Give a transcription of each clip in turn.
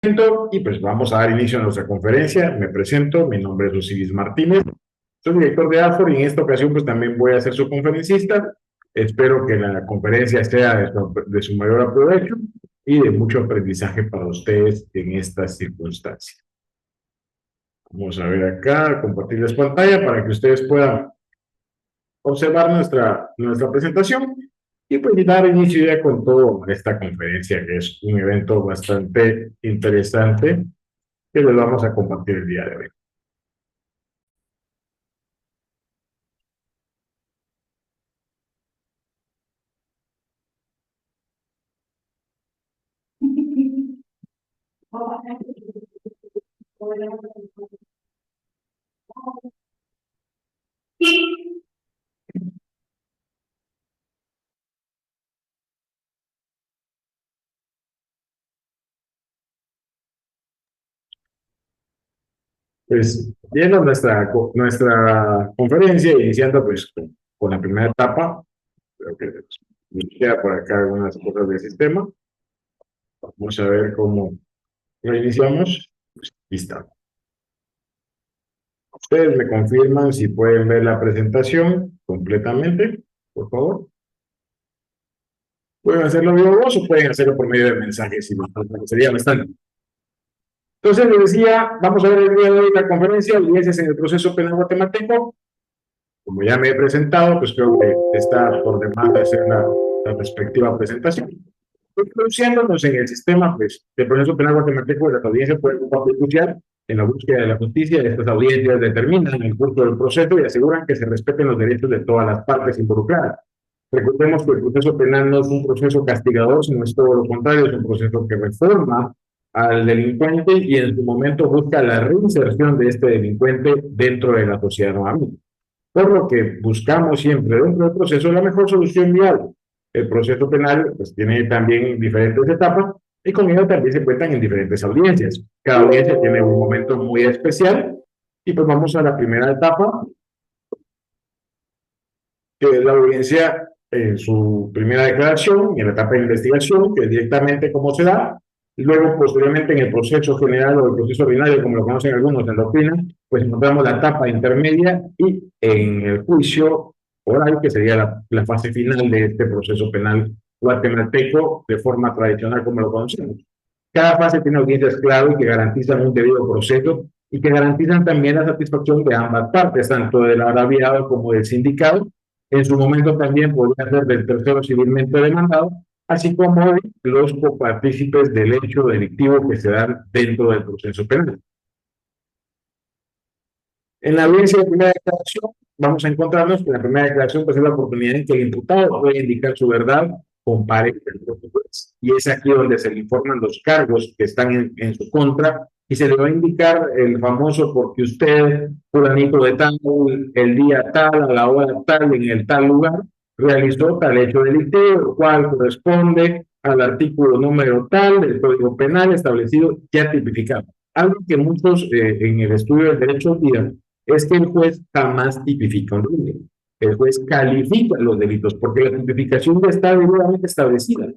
Y pues vamos a dar inicio a nuestra conferencia. Me presento, mi nombre es Osiris Martínez, soy director de AFOR y en esta ocasión pues también voy a ser su conferencista. Espero que la conferencia sea de su mayor aprovecho y de mucho aprendizaje para ustedes en estas circunstancias. Vamos a ver acá, compartirles pantalla para que ustedes puedan observar nuestra presentación y pues dar inicio ya con toda esta conferencia, que es un evento bastante interesante que les vamos a compartir el día de hoy. Pues viendo nuestra conferencia, iniciando pues con la primera etapa, creo que nos queda por acá algunas cosas del sistema. Vamos a ver cómo lo iniciamos. Pues, listo. Ustedes me confirman si pueden ver la presentación completamente, por favor. Pueden hacerlo vivo voz o pueden hacerlo por medio de mensajes, si les falta, que sería bastante. Entonces, les decía, vamos a ver el día de hoy la conferencia, audiencias en el proceso penal guatemalteco. Como ya me he presentado, pues creo que está por demás de hacer la respectiva presentación. Introduciéndonos en el sistema pues, del proceso penal guatemalteco, las audiencias pueden un papel crucial en la búsqueda de la justicia. Estas audiencias determinan el curso del proceso y aseguran que se respeten los derechos de todas las partes involucradas. Recordemos que el proceso penal no es un proceso castigador, sino es todo lo contrario, es un proceso que reforma al delincuente y en su momento busca la reinserción de este delincuente dentro de la sociedad nuevamente. Por lo que buscamos siempre dentro del proceso la mejor solución viable. El proceso penal pues, tiene también diferentes etapas y con ello también se cuentan en diferentes audiencias. Cada audiencia tiene un momento muy especial y pues vamos a la primera etapa, que es la audiencia en su primera declaración y en la etapa de investigación, que es directamente cómo se da. Y luego, posteriormente, en el proceso general o el proceso ordinario, como lo conocen algunos en la doctrina, pues encontramos la etapa intermedia y en el juicio oral, que sería la fase final de este proceso penal guatemalteco de forma tradicional como lo conocemos. Cada fase tiene audiencias clave que garantizan un debido proceso y que garantizan también la satisfacción de ambas partes, tanto del agraviado como del sindicado. En su momento también podría ser del tercero civilmente demandado, así como de los copartícipes del hecho delictivo que se dan dentro del proceso penal. En la audiencia de primera declaración, vamos a encontrarnos que la primera declaración pues, es la oportunidad en que el imputado puede indicar su verdad, comparece el juez, y es aquí donde se le informan los cargos que están en su contra, y se le va a indicar el famoso porque usted, fulanito de tal, el día tal, a la hora tal, en el tal lugar, realizó tal hecho delictivo, lo cual corresponde al artículo número tal del Código Penal establecido ya tipificado. Algo que muchos en el estudio del derecho olvidan es que el juez jamás tipifica un delito. El juez califica los delitos porque la tipificación ya está debidamente establecida.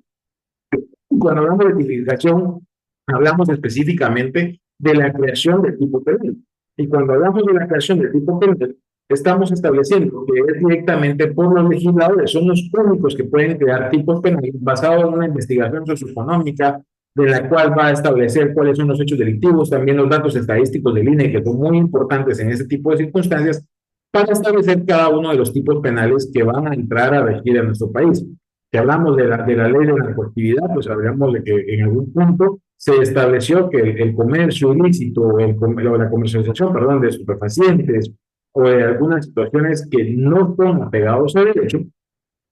Cuando hablamos de tipificación, hablamos específicamente de la creación del tipo penal. Y cuando hablamos de la creación del tipo penal, estamos estableciendo que es directamente por los legisladores, son los únicos que pueden crear tipos penales basados en una investigación socioeconómica de la cual va a establecer cuáles son los hechos delictivos, también los datos estadísticos del INE, que son muy importantes en ese tipo de circunstancias, para establecer cada uno de los tipos penales que van a entrar a regir en nuestro país. Si hablamos de la ley de narcoactividad, pues hablamos de que en algún punto se estableció que el comercio ilícito, la comercialización, perdón, de estupefacientes o de algunas situaciones que no son apegados al derecho,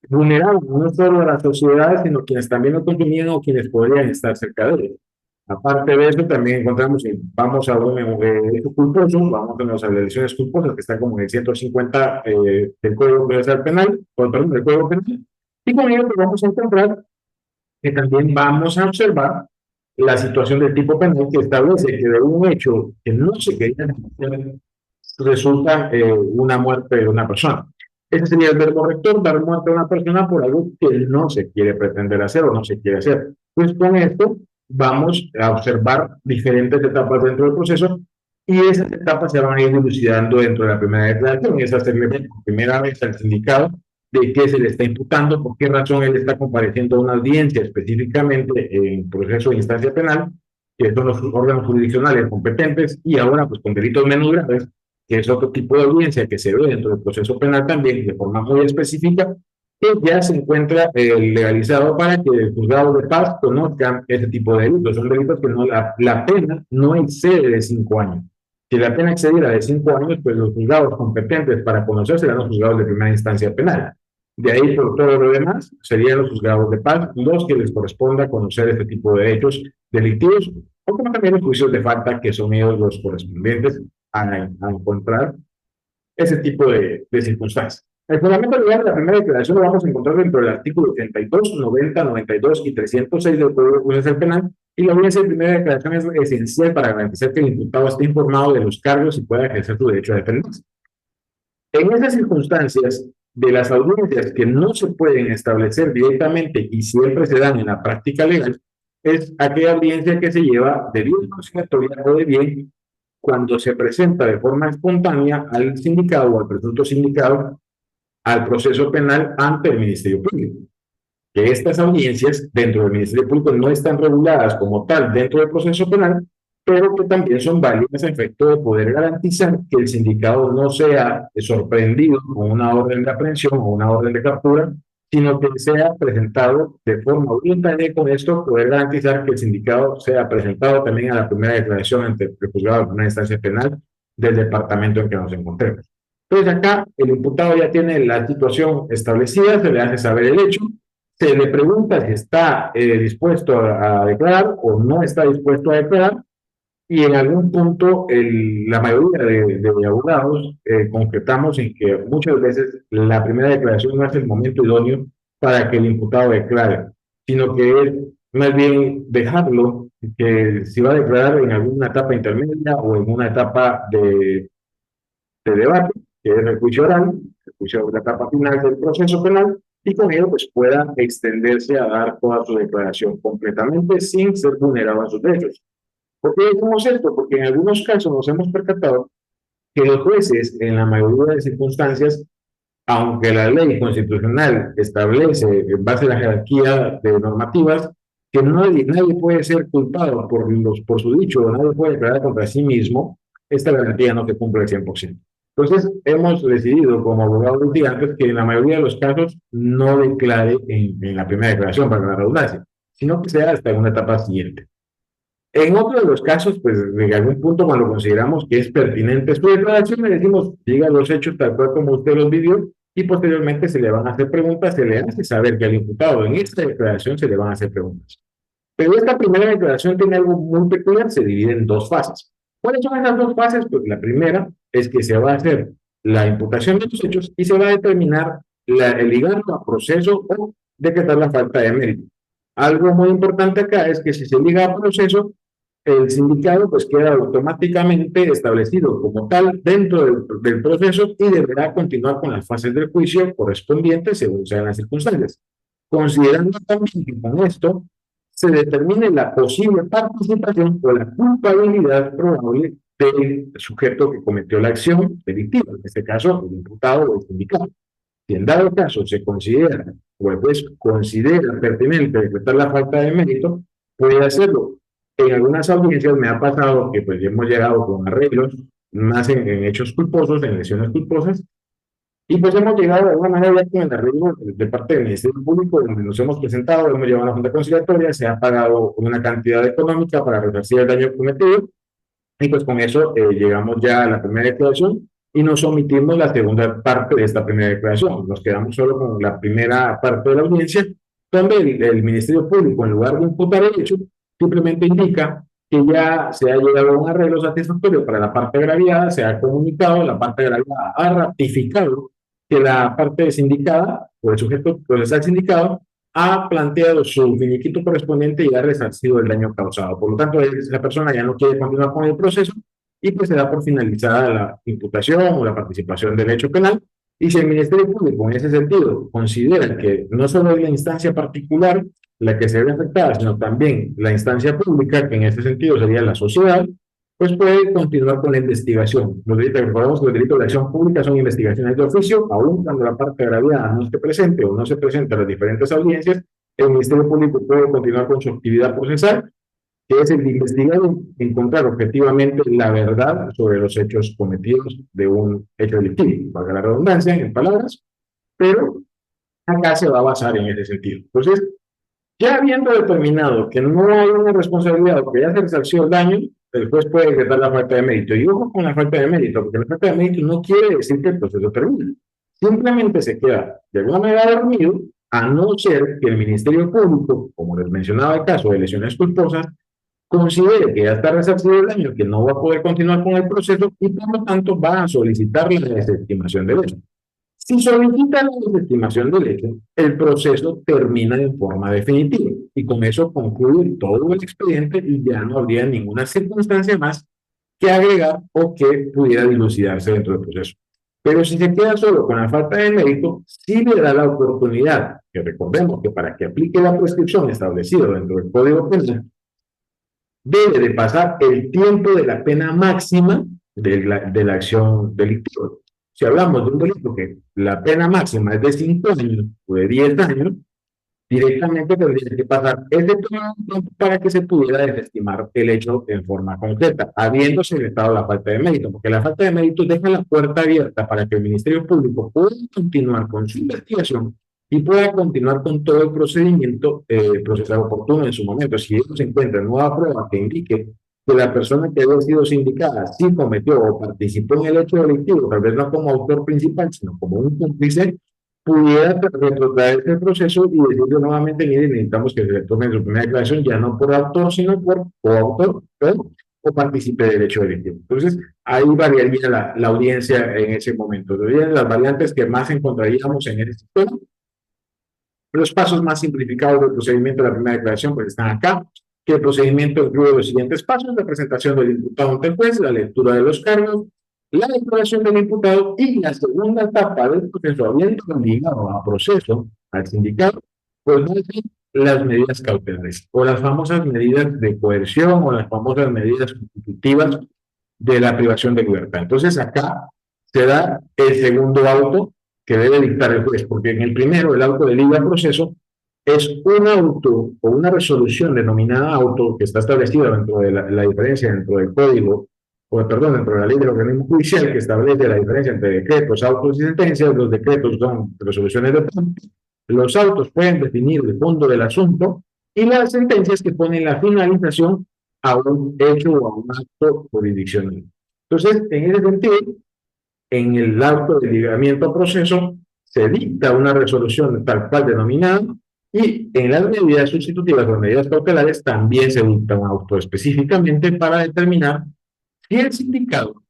vulneraban no solo a la sociedad, sino quienes también lo consumían o quienes podrían estar cerca de él. Aparte de eso, también encontramos, vamos a un hecho culposo, vamos a las lesiones culposas, que está como en el 150 del Código Procesal Penal, o, perdón, del Código Penal, y con ello pues, vamos a encontrar que también vamos a observar la situación del tipo penal que establece que de un hecho que no se quería denunciar resulta una muerte de una persona. Ese sería el verbo rector, dar muerte a una persona por algo que no se quiere pretender hacer o no se quiere hacer. Pues con esto vamos a observar diferentes etapas dentro del proceso y esas etapas se van a ir dilucidando dentro de la primera declaración. Es hacerle ver por primera vez al sindicado de qué se le está imputando, por qué razón él está compareciendo a una audiencia específicamente en proceso de instancia penal, que son los órganos jurisdiccionales competentes, y ahora pues con delitos menos graves, que es otro tipo de audiencia que se ve dentro del proceso penal también de forma muy específica, que ya se encuentra legalizado para que el juzgado de paz conozcan ese tipo de delitos. Son delitos que no, la pena no excede de 5 años. Si la pena excediera de 5 años, pues los juzgados competentes para conocer serán los juzgados de primera instancia penal. De ahí, por todo lo demás, serían los juzgados de paz los que les corresponda conocer este tipo de hechos delictivos, o como también los juicios de falta, que son ellos los correspondientes a encontrar ese tipo de circunstancias. El fundamento legal de la primera declaración lo vamos a encontrar dentro del artículo 82, 90, 92 y 306 del Código Procesal Penal, y la audiencia de primera declaración es esencial para garantizar que el imputado esté informado de los cargos y pueda ejercer su derecho a defenderse. En esas circunstancias, de las audiencias que no se pueden establecer directamente y siempre se dan en la práctica legal, es aquella audiencia que se lleva de bien conciliatoria o de bien cuando se presenta de forma espontánea al sindicado o al presunto sindicado al proceso penal ante el Ministerio Público. Que estas audiencias dentro del Ministerio Público no están reguladas como tal dentro del proceso penal, pero que también son válidas a efecto de poder garantizar que el sindicado no sea sorprendido con una orden de aprehensión o una orden de captura, sino que sea presentado de forma voluntaria, y con esto poder garantizar que el sindicado sea presentado también a la primera declaración ante el juzgado de primera instancia penal del departamento en que nos encontremos. Entonces acá el imputado ya tiene la situación establecida, se le hace saber el hecho, se le pregunta si está dispuesto a declarar o no está dispuesto a declarar, y en algún punto la mayoría de abogados concretamos en que muchas veces la primera declaración no es el momento idóneo para que el imputado declare, sino que es más bien dejarlo, que si va a declarar en alguna etapa intermedia o en una etapa de debate, que es el juicio oral, el juicio de la etapa final del proceso penal, y con ello pues pueda extenderse a dar toda su declaración completamente sin ser vulnerado a sus derechos. ¿Por qué decimos esto? Porque en algunos casos nos hemos percatado que los jueces, en la mayoría de circunstancias, aunque la ley constitucional establece, en base a la jerarquía de normativas, que nadie puede ser culpado por su dicho, o nadie puede declarar contra sí mismo, esta garantía no se cumple al 100%. Entonces, hemos decidido como abogados litigantes que en la mayoría de los casos no declare en la primera declaración, para la redundancia, sino que sea hasta en una etapa siguiente. En otro de los casos, pues en algún punto cuando consideramos que es pertinente su declaración, le decimos, diga los hechos tal cual como usted los vivió, y posteriormente se le van a hacer preguntas, se le hace saber que al imputado en esta declaración se le van a hacer preguntas. Pero esta primera declaración tiene algo muy peculiar, se divide en dos fases. ¿Cuáles son esas dos fases? Pues la primera es que se va a hacer la imputación de los hechos y se va a determinar el ligarlo a proceso o decretar la falta de mérito. Algo muy importante acá es que si se liga a proceso, el sindicado pues queda automáticamente establecido como tal dentro del proceso y deberá continuar con las fases del juicio correspondientes según sean las circunstancias. Considerando también que con esto se determine la posible participación o la culpabilidad probable del sujeto que cometió la acción delictiva, en este caso el imputado o el sindicado. Si en dado caso se considera o el juez considera pertinente decretar la falta de mérito, puede hacerlo. En algunas audiencias me ha pasado que pues hemos llegado con arreglos, más en hechos culposos, en lesiones culposas, y pues hemos llegado de alguna manera ya con el arreglo de parte del Ministerio Público, donde nos hemos presentado, hemos llevado a la Junta Conciliatoria, se ha pagado una cantidad económica para resarcir el daño cometido, y pues con eso llegamos ya a la primera declaración y nos omitimos la segunda parte de esta primera declaración. Nos quedamos solo con la primera parte de la audiencia, donde el Ministerio Público, en lugar de imputar el hecho, simplemente indica que ya se ha llegado a un arreglo satisfactorio para la parte agraviada, se ha comunicado, la parte agraviada ha ratificado que la parte sindicada o el sujeto procesal sindicado ha planteado su finiquito correspondiente y ha resarcido el daño causado. Por lo tanto, la persona ya no quiere continuar con el proceso y pues se da por finalizada la imputación o la participación del hecho penal, Y si el Ministerio Público en ese sentido considera que no solo es la instancia particular la que se ve afectada, sino también la instancia pública, que en este sentido sería la sociedad, pues puede continuar con la investigación. Recordemos que los delitos de acción pública son investigaciones de oficio, aun cuando la parte agraviada no esté presente o no se presente a las diferentes audiencias, el Ministerio Público puede continuar con su actividad procesal, que es el de investigar y encontrar objetivamente la verdad sobre los hechos cometidos de un hecho delictivo, valga la redundancia en palabras, pero acá se va a basar en ese sentido. Entonces, ya habiendo determinado que no hay una responsabilidad o que ya se resarció el daño, el juez puede decretar la falta de mérito. Y ojo con la falta de mérito, porque la falta de mérito no quiere decir que el proceso termine. Simplemente se queda de alguna manera dormido, a no ser que el Ministerio Público, como les mencionaba el caso de lesiones culposas, considere que ya está resarcido el daño, que no va a poder continuar con el proceso y por lo tanto va a solicitar la desestimación del hecho. Si solicita la desestimación del hecho, el proceso termina de forma definitiva y con eso concluye todo el expediente y ya no habría ninguna circunstancia más que agregar o que pudiera dilucidarse dentro del proceso. Pero si se queda solo con la falta de mérito, sí le da la oportunidad, que recordemos que para que aplique la prescripción establecida dentro del Código Penal, debe de pasar el tiempo de la pena máxima de la acción delictiva. Si hablamos de un delito que la pena máxima es de 5 años o de 10 años, directamente tendría que pasar ese tiempo para que se pudiera desestimar el hecho en forma concreta, habiéndose evitado la falta de mérito, porque la falta de mérito deja la puerta abierta para que el Ministerio Público pueda continuar con su investigación y pueda continuar con todo el procedimiento procesal oportuno en su momento. Si ellos encuentran nueva prueba que indique que la persona que había sido sindicada sí cometió o participó en el hecho delictivo, tal vez no como autor principal, sino como un cómplice, pudiera retrotraer ese proceso y decirle nuevamente, mire, necesitamos que se tome su primera declaración, ya no por autor, sino por coautor, o participe del hecho delictivo. Entonces, ahí variaría la audiencia en ese momento. Las variantes que más encontraríamos en ese sistema. Los pasos más simplificados del procedimiento de la primera declaración pues están acá, que el procedimiento incluye los siguientes pasos: la presentación del imputado ante el juez, la lectura de los cargos, la declaración del imputado y la segunda etapa del proceso, habiendo obligado a proceso al sindicato, pues va a ser las medidas cautelares o las famosas medidas de coerción o las famosas medidas constitutivas de la privación de libertad. Entonces acá se da el segundo auto que debe dictar el juez, porque en el primero, el auto de libre proceso, es un auto o una resolución denominada auto que está establecida dentro de la diferencia dentro del código, o perdón, dentro de la ley del organismo judicial que establece la diferencia entre decretos, autos y sentencias. Los decretos son resoluciones de trámite, los autos pueden definir el fondo del asunto y las sentencias que ponen la finalización a un hecho o a un acto jurisdiccional. Entonces, en ese sentido, en el auto de libramiento a proceso se dicta una resolución tal cual denominada y en las medidas sustitutivas o medidas cautelares también se dicta un auto específicamente para determinar si el sindicado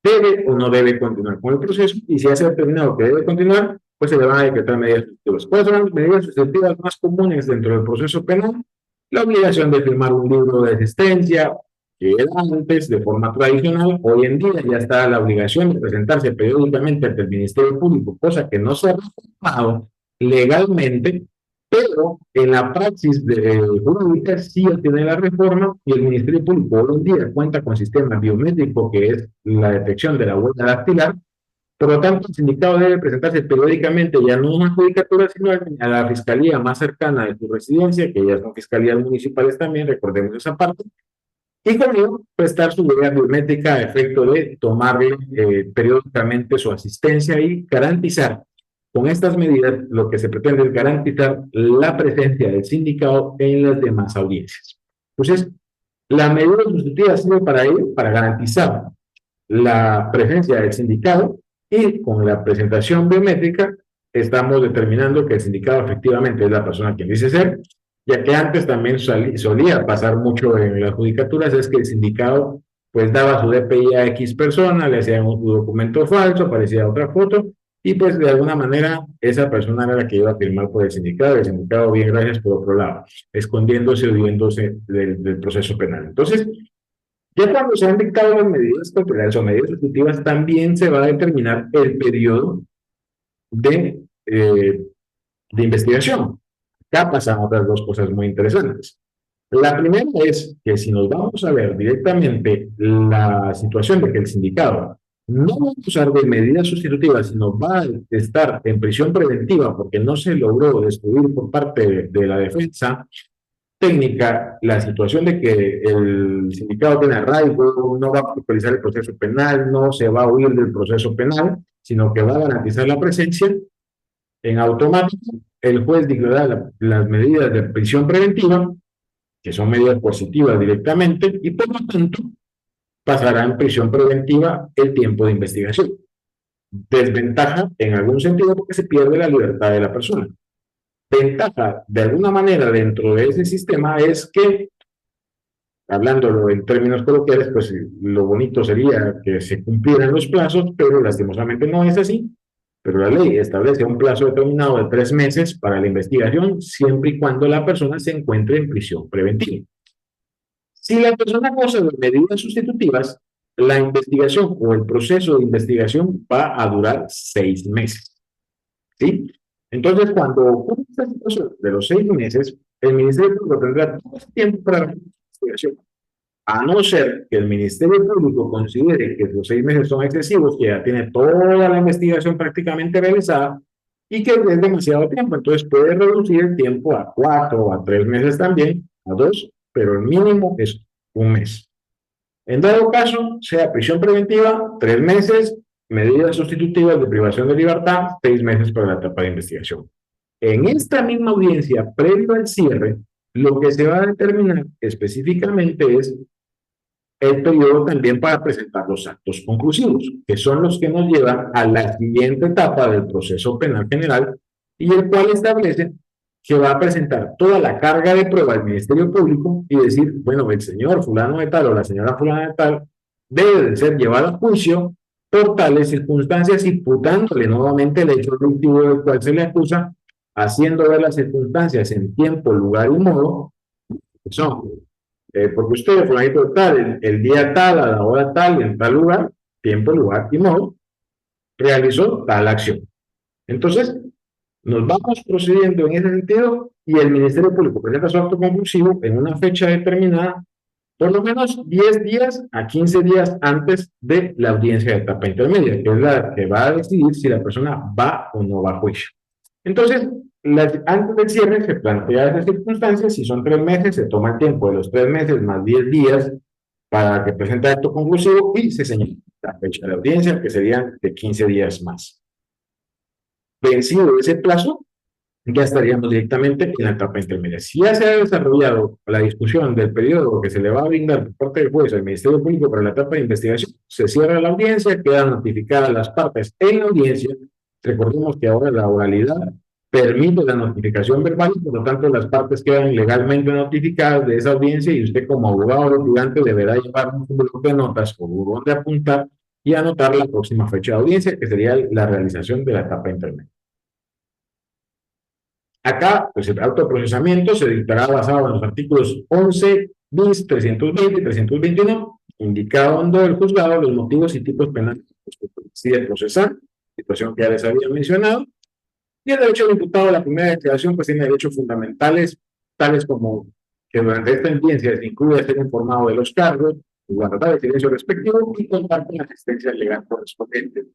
debe o no debe continuar con el proceso y si ya se ha determinado que debe continuar, pues se le van a decretar medidas sustitutivas. ¿Cuáles son las medidas sustitutivas más comunes dentro del proceso penal? La obligación de firmar un libro de asistencia, que era antes de forma tradicional. Hoy en día ya está la obligación de presentarse periódicamente ante el Ministerio Público, cosa que no se ha reformado legalmente, pero en la praxis jurídica sí tiene la reforma y el Ministerio Público hoy en día cuenta con sistema biométrico que es la detección de la huella dactilar. Por lo tanto, el sindicado debe presentarse periódicamente ya no a una judicatura, sino a la fiscalía más cercana de su residencia, que ya son fiscalías municipales también, recordemos esa parte, y con ello prestar su huella biométrica a efecto de tomarle periódicamente su asistencia y garantizar. Con estas medidas, lo que se pretende es garantizar la presencia del sindicado en las demás audiencias. Entonces, la medida sustitutiva sirve para ello, para garantizar la presencia del sindicado, y con la presentación biométrica estamos determinando que el sindicado efectivamente es la persona quien dice ser, ya que antes también solía pasar mucho en las judicaturas, es que el sindicado pues daba su DPI a X persona, le hacían un documento falso, aparecía otra foto, y pues de alguna manera esa persona era la que iba a firmar por el sindicado, bien, gracias por otro lado, escondiéndose o huyéndose del proceso penal. Entonces, Ya cuando se han dictado las medidas cautelares o medidas ejecutivas, también se va a determinar el periodo de, eh, de investigación. Acá pasan otras dos cosas muy interesantes. La primera es que si nos vamos a ver directamente la situación de que el sindicato no va a usar de medidas sustitutivas, sino va a estar en prisión preventiva porque no se logró destruir por parte de la defensa técnica la situación de que el sindicato tiene arraigo, no va a utilizar el proceso penal, no se va a huir del proceso penal, sino que va a garantizar la presencia en automático. El juez dictará las medidas de prisión preventiva, que son medidas positivas directamente, y por lo tanto pasará en prisión preventiva el tiempo de investigación. Desventaja en algún sentido porque se pierde la libertad de la persona. Ventaja de alguna manera dentro de ese sistema es que, hablándolo en términos coloquiales, pues lo bonito sería que se cumplieran los plazos, pero lastimosamente no es así. Pero la ley establece un plazo determinado de 3 meses para la investigación, siempre y cuando la persona se encuentre en prisión preventiva. Si la persona goza de medidas sustitutivas, la investigación o el proceso de investigación va a durar 6 meses. ¿Sí? Entonces, cuando ocurre esta situación de los 6 meses, el Ministerio Público tendrá todo ese tiempo para la investigación. A no ser que el Ministerio Público considere que los 6 meses son excesivos, que ya tiene toda la investigación prácticamente realizada y que es demasiado tiempo. Entonces puede reducir el tiempo a 4 o a 3 meses también, a 2, pero el mínimo es 1 mes. En dado caso, sea prisión preventiva, 3 meses, medidas sustitutivas de privación de libertad, 6 meses para la etapa de investigación. En esta misma audiencia, previo al cierre, lo que se va a determinar específicamente es el periodo también para presentar los actos conclusivos, que son los que nos llevan a la siguiente etapa del proceso penal general y el cual establece que va a presentar toda la carga de prueba al Ministerio Público y decir, bueno, el señor fulano de tal o la señora fulana de tal debe de ser llevado a juicio por tales circunstancias, imputándole nuevamente el hecho delictivo del cual se le acusa, haciendo ver las circunstancias en tiempo, lugar y modo, que son porque usted, fulanito tal, el día tal, a la hora tal, en tal lugar, tiempo, lugar y modo, realizó tal acción. Entonces, nos vamos procediendo en ese sentido y el Ministerio Público presenta su acto conclusivo en una fecha determinada, por lo menos 10 días a 15 días antes de la audiencia de etapa intermedia, que es la que va a decidir si la persona va o no va a juicio. Entonces, antes del cierre se plantea esas circunstancias, si son 3 meses, se toma el tiempo de los 3 meses más 10 días para que presente acto conclusivo y se señala la fecha de la audiencia, que serían de 15 días más. Vencido ese plazo, ya estaríamos directamente en la etapa intermedia. Si ya se ha desarrollado la discusión del periodo que se le va a brindar por parte del juez al Ministerio Público para la etapa de investigación, se cierra la audiencia, quedan notificadas las partes en la audiencia. Recordemos que ahora la oralidad permite la notificación verbal, por lo tanto las partes quedan legalmente notificadas de esa audiencia y usted como abogado litigante deberá llevar un bloque de notas o donde apuntar y anotar la próxima fecha de audiencia, que sería la realización de la etapa intermedia. Acá, pues el autoprocesamiento se dictará basado en los artículos 11, bis, 320 y 321, indicando el juzgado los motivos y tipos penales que decide procesar, situación que ya les había mencionado, y el derecho del imputado a la primera declaración pues tiene derechos fundamentales, tales como que durante esta audiencia se incluye ser informado de los cargos, guardar el silencio respectivo y contar con la asistencia legal correspondiente.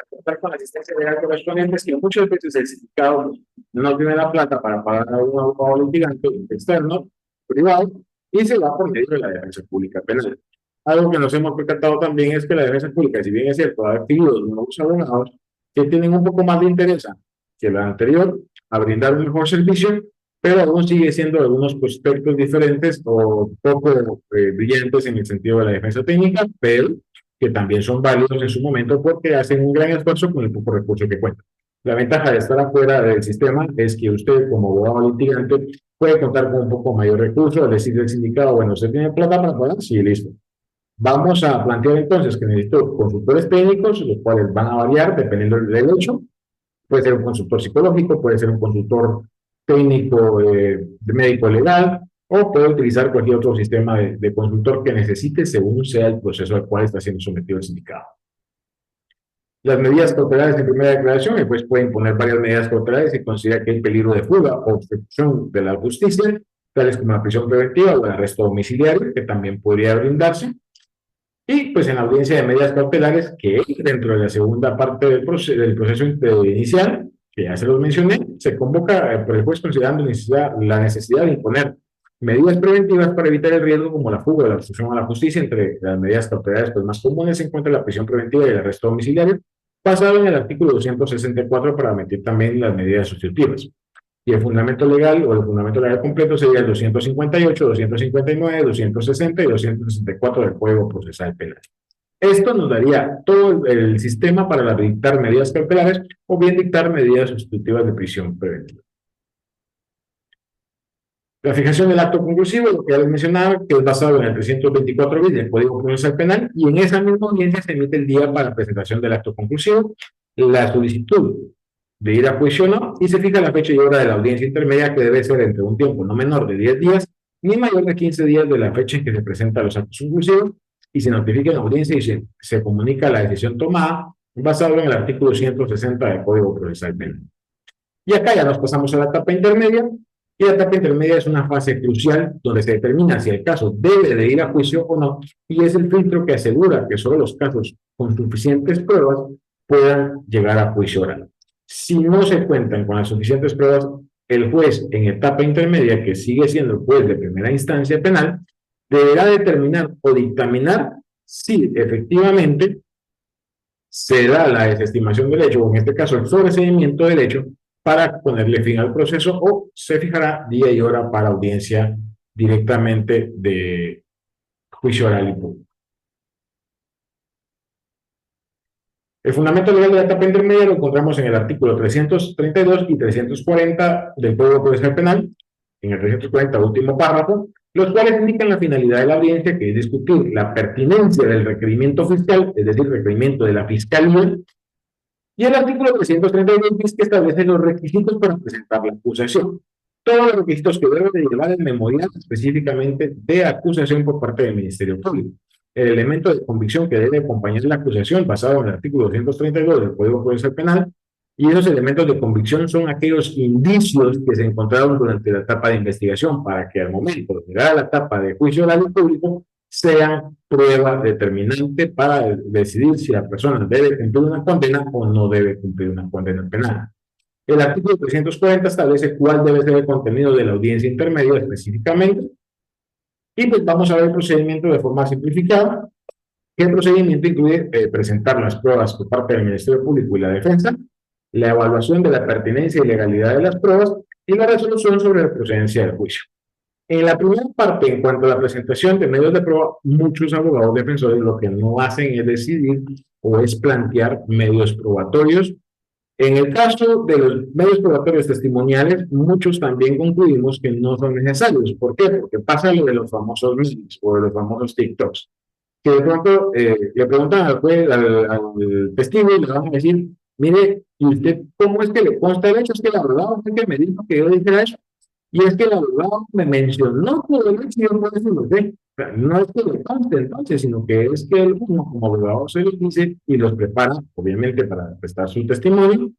Contar con la asistencia legal correspondiente, que muchas veces el sindicato no tiene la plata para pagar a un abogado litigante externo, privado, y se va por medio de la defensa pública penal. Algo que nos hemos percatado también es que la defensa pública, si bien es cierto, ha adquirido nuevos abogados que tienen un poco más de interés que la anterior a brindar un mejor servicio, pero aún sigue siendo algunos prospectos diferentes o poco brillantes en el sentido de la defensa técnica, pero que también son válidos en su momento porque hacen un gran esfuerzo con el poco recurso que cuentan. La ventaja de estar afuera del sistema es que usted, como abogado litigante, puede contar con un poco mayor recurso, decirle al sindicato, bueno, ¿usted tiene plata para pagar? Sí, listo. Vamos a plantear entonces que necesito consultores técnicos, los cuales van a variar dependiendo del hecho. Puede ser un consultor psicológico, puede ser un consultor técnico de médico legal, o puede utilizar cualquier otro sistema de consultor que necesite según sea el proceso al cual está siendo sometido el sindicado. Las medidas cautelares en primera declaración, el juez puede imponer varias medidas cautelares si considera que hay peligro de fuga o obstrucción de la justicia, tales como la prisión preventiva o el arresto domiciliario, que también podría brindarse. Y pues en la audiencia de medidas cautelares, que es dentro de la segunda parte del proceso inicial, que ya se los mencioné, se convoca por el juez considerando la necesidad de imponer medidas preventivas para evitar el riesgo como la fuga o la obstrucción a la justicia. Entre las medidas cautelares pues, más comunes se encuentra la prisión preventiva y el arresto domiciliario, basado en el artículo 264 para emitir también las medidas sustitutivas. Y el fundamento legal o el fundamento legal completo sería el 258, 259, 260 y 264 del Código Procesal Penal. Esto nos daría todo el sistema para dictar medidas cautelares o bien dictar medidas sustitutivas de prisión preventiva. La fijación del acto conclusivo, lo que ya les mencionaba, que es basado en el 324 bis del Código Procesal Penal, y en esa misma audiencia se emite el día para la presentación del acto conclusivo, la solicitud de ir a juicio o no, y se fija la fecha y hora de la audiencia intermedia, que debe ser entre un tiempo no menor de 10 días ni mayor de 15 días de la fecha en que se presentan los actos conclusivos, y se notifica en la audiencia y se comunica la decisión tomada basado en el artículo 160 del Código Procesal Penal. Y acá ya nos pasamos a la etapa intermedia, y la etapa intermedia es una fase crucial donde se determina si el caso debe de ir a juicio o no, y es el filtro que asegura que solo los casos con suficientes pruebas puedan llegar a juicio oral. Si no se cuentan con las suficientes pruebas, el juez en etapa intermedia, que sigue siendo el juez de primera instancia penal, deberá determinar o dictaminar si efectivamente se da la desestimación del hecho, o en este caso el sobreseimiento del hecho, para ponerle fin al proceso, o se fijará día y hora para audiencia directamente de juicio oral y público. El fundamento legal de la etapa intermedia lo encontramos en el artículo 332 y 340 del Código Procesal Penal, en el 340 último párrafo, los cuales indican la finalidad de la audiencia, que es discutir la pertinencia del requerimiento fiscal, es decir, requerimiento de la fiscalía, y el artículo 332 que establece los requisitos para presentar la acusación. Todos los requisitos que deben de llevar el memorial específicamente de acusación por parte del Ministerio Público. El elemento de convicción que debe acompañar la acusación basado en el artículo 232 del Código Procesal Penal, y esos elementos de convicción son aquellos indicios que se encontraron durante la etapa de investigación para que al momento de llegar a la etapa de juicio oral y público sean prueba determinante para decidir si la persona debe cumplir una condena o no debe cumplir una condena penal. El artículo 340 establece cuál debe ser el contenido de la audiencia intermedia específicamente, y pues vamos a ver el procedimiento de forma simplificada. El procedimiento incluye presentar las pruebas por parte del Ministerio Público y la defensa, la evaluación de la pertinencia y legalidad de las pruebas y la resolución sobre la procedencia del juicio. En la primera parte, en cuanto a la presentación de medios de prueba, muchos abogados defensores lo que no hacen es decidir o es plantear medios probatorios. En el caso de los medios probatorios testimoniales, muchos también concluimos que no son necesarios. ¿Por qué? Porque pasa lo de los famosos memes o de los famosos TikToks, que de pronto le preguntan al testigo y le van a decir, mire, ¿y usted cómo es que le consta el hecho? Es que la verdad es que me dijo que yo dijera eso. Y es que el abogado me mencionó todo el hecho y yo por eso lo sé. O sea, no es que le conste entonces, sino que es que él como abogado se los dice y los prepara, obviamente, para prestar su testimonio,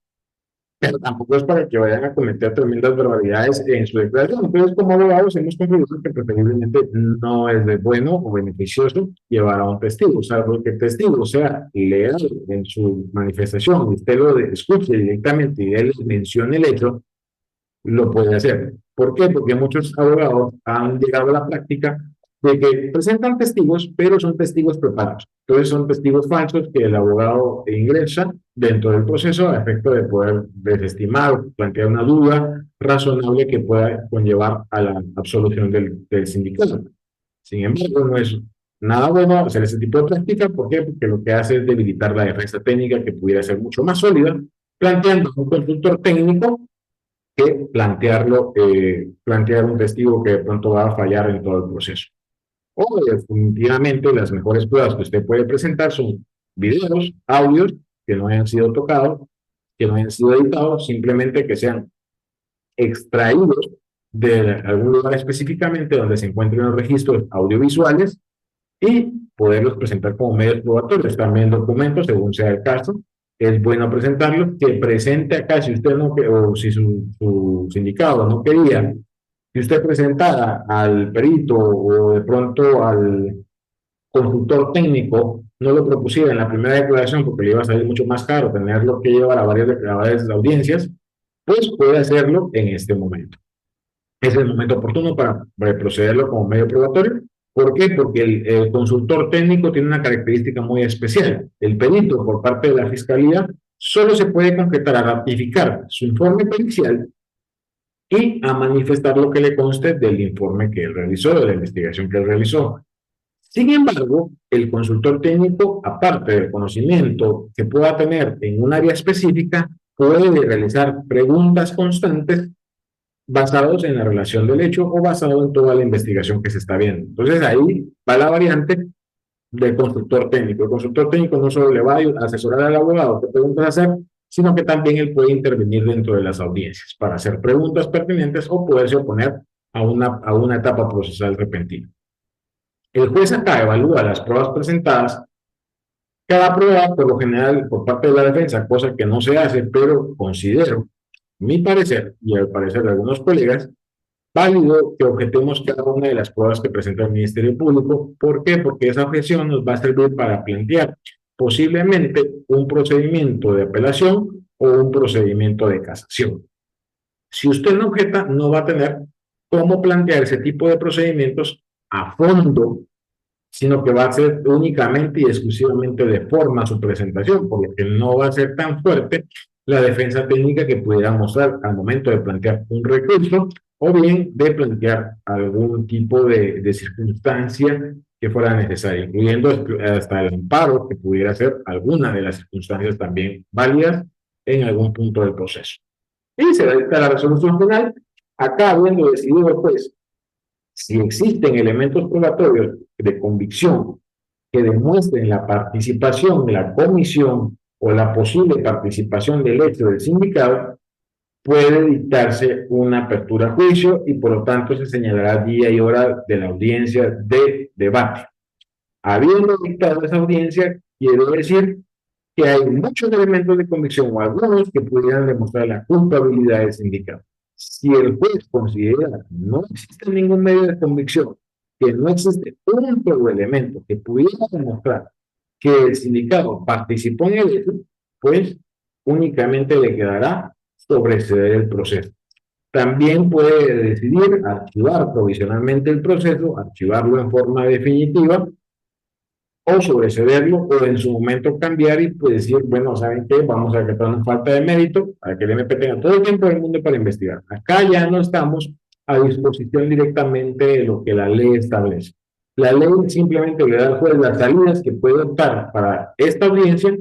pero tampoco es para que vayan a cometer tremendas barbaridades en su declaración. Entonces, como abogados, hemos concluido que preferiblemente no es de bueno o beneficioso llevar a un testigo, salvo que el testigo sea leal en su manifestación y usted lo escuche directamente y él mencione el hecho, lo puede hacer. ¿Por qué? Porque muchos abogados han llegado a la práctica de que presentan testigos, pero son testigos preparados. Entonces son testigos falsos que el abogado ingresa dentro del proceso a efecto de poder desestimar o plantear una duda razonable que pueda conllevar a la absolución del sindicato. Sin embargo, no es nada bueno hacer ese tipo de práctica. ¿Por qué? Porque lo que hace es debilitar la defensa técnica, que pudiera ser mucho más sólida, planteando un consultor técnico que plantear un testigo que de pronto va a fallar en todo el proceso. O definitivamente las mejores pruebas que usted puede presentar son videos, audios que no hayan sido tocados, que no hayan sido editados, simplemente que sean extraídos de algún lugar específicamente donde se encuentren los registros audiovisuales y poderlos presentar como medios probatorios, también documentos, según sea el caso. Es bueno presentarlos, que presente acá, si usted no, o si su sindicado no quería que usted presentara al perito o de pronto al consultor técnico, no lo propusiera en la primera declaración porque le iba a salir mucho más caro tenerlo que llevar a varias audiencias, pues puede hacerlo en este momento. Es el momento oportuno para procederlo como medio probatorio. ¿Por qué? Porque el consultor técnico tiene una característica muy especial. El perito, por parte de la Fiscalía, solo se puede concretar a ratificar su informe pericial y a manifestar lo que le conste del informe que él realizó, de la investigación que él realizó. Sin embargo, el consultor técnico, aparte del conocimiento que pueda tener en un área específica, puede realizar preguntas constantes basados en la relación del hecho o basado en toda la investigación que se está viendo. Entonces ahí va la variante del consultor técnico. El consultor técnico no solo le va a asesorar al abogado qué preguntas hacer, sino que también él puede intervenir dentro de las audiencias para hacer preguntas pertinentes o poderse oponer a una etapa procesal repentina. El juez acá evalúa las pruebas presentadas. Cada prueba, por lo general, por parte de la defensa, cosa que no se hace, pero considero, mi parecer y el parecer de algunos colegas, válido que objetemos cada una de las pruebas que presenta el Ministerio Público. ¿Por qué? Porque esa objeción nos va a servir para plantear posiblemente un procedimiento de apelación o un procedimiento de casación. Si usted no objeta, no va a tener cómo plantear ese tipo de procedimientos a fondo, sino que va a ser únicamente y exclusivamente de forma su presentación, por lo que no va a ser tan fuerte la defensa técnica que pudiera mostrar al momento de plantear un recurso o bien de plantear algún tipo de circunstancia que fuera necesaria, incluyendo hasta el amparo, que pudiera ser alguna de las circunstancias también válidas en algún punto del proceso. Y se dicta la resolución final, acá habiendo decidido, pues, si existen elementos probatorios de convicción que demuestren la participación de la comisión o la posible participación del hecho del sindicado, puede dictarse una apertura a juicio y por lo tanto se señalará día y hora de la audiencia de debate. Habiendo dictado esa audiencia, quiero decir que hay muchos elementos de convicción o algunos que pudieran demostrar la culpabilidad del sindicato. Si el juez considera que no existe ningún medio de convicción, que no existe un solo elemento que pudiera demostrar que el sindicato participó en el hecho, pues únicamente le quedará sobreseer el proceso. También puede decidir archivar provisionalmente el proceso, archivarlo en forma definitiva o sobrecederlo o en su momento cambiar y pues decir, bueno, ¿saben qué? Vamos a decretar una falta de mérito para que el MP tenga todo el tiempo del mundo para investigar. Acá ya no estamos a disposición directamente de lo que la ley establece. La ley simplemente le da al juez las salidas que puede optar para esta audiencia,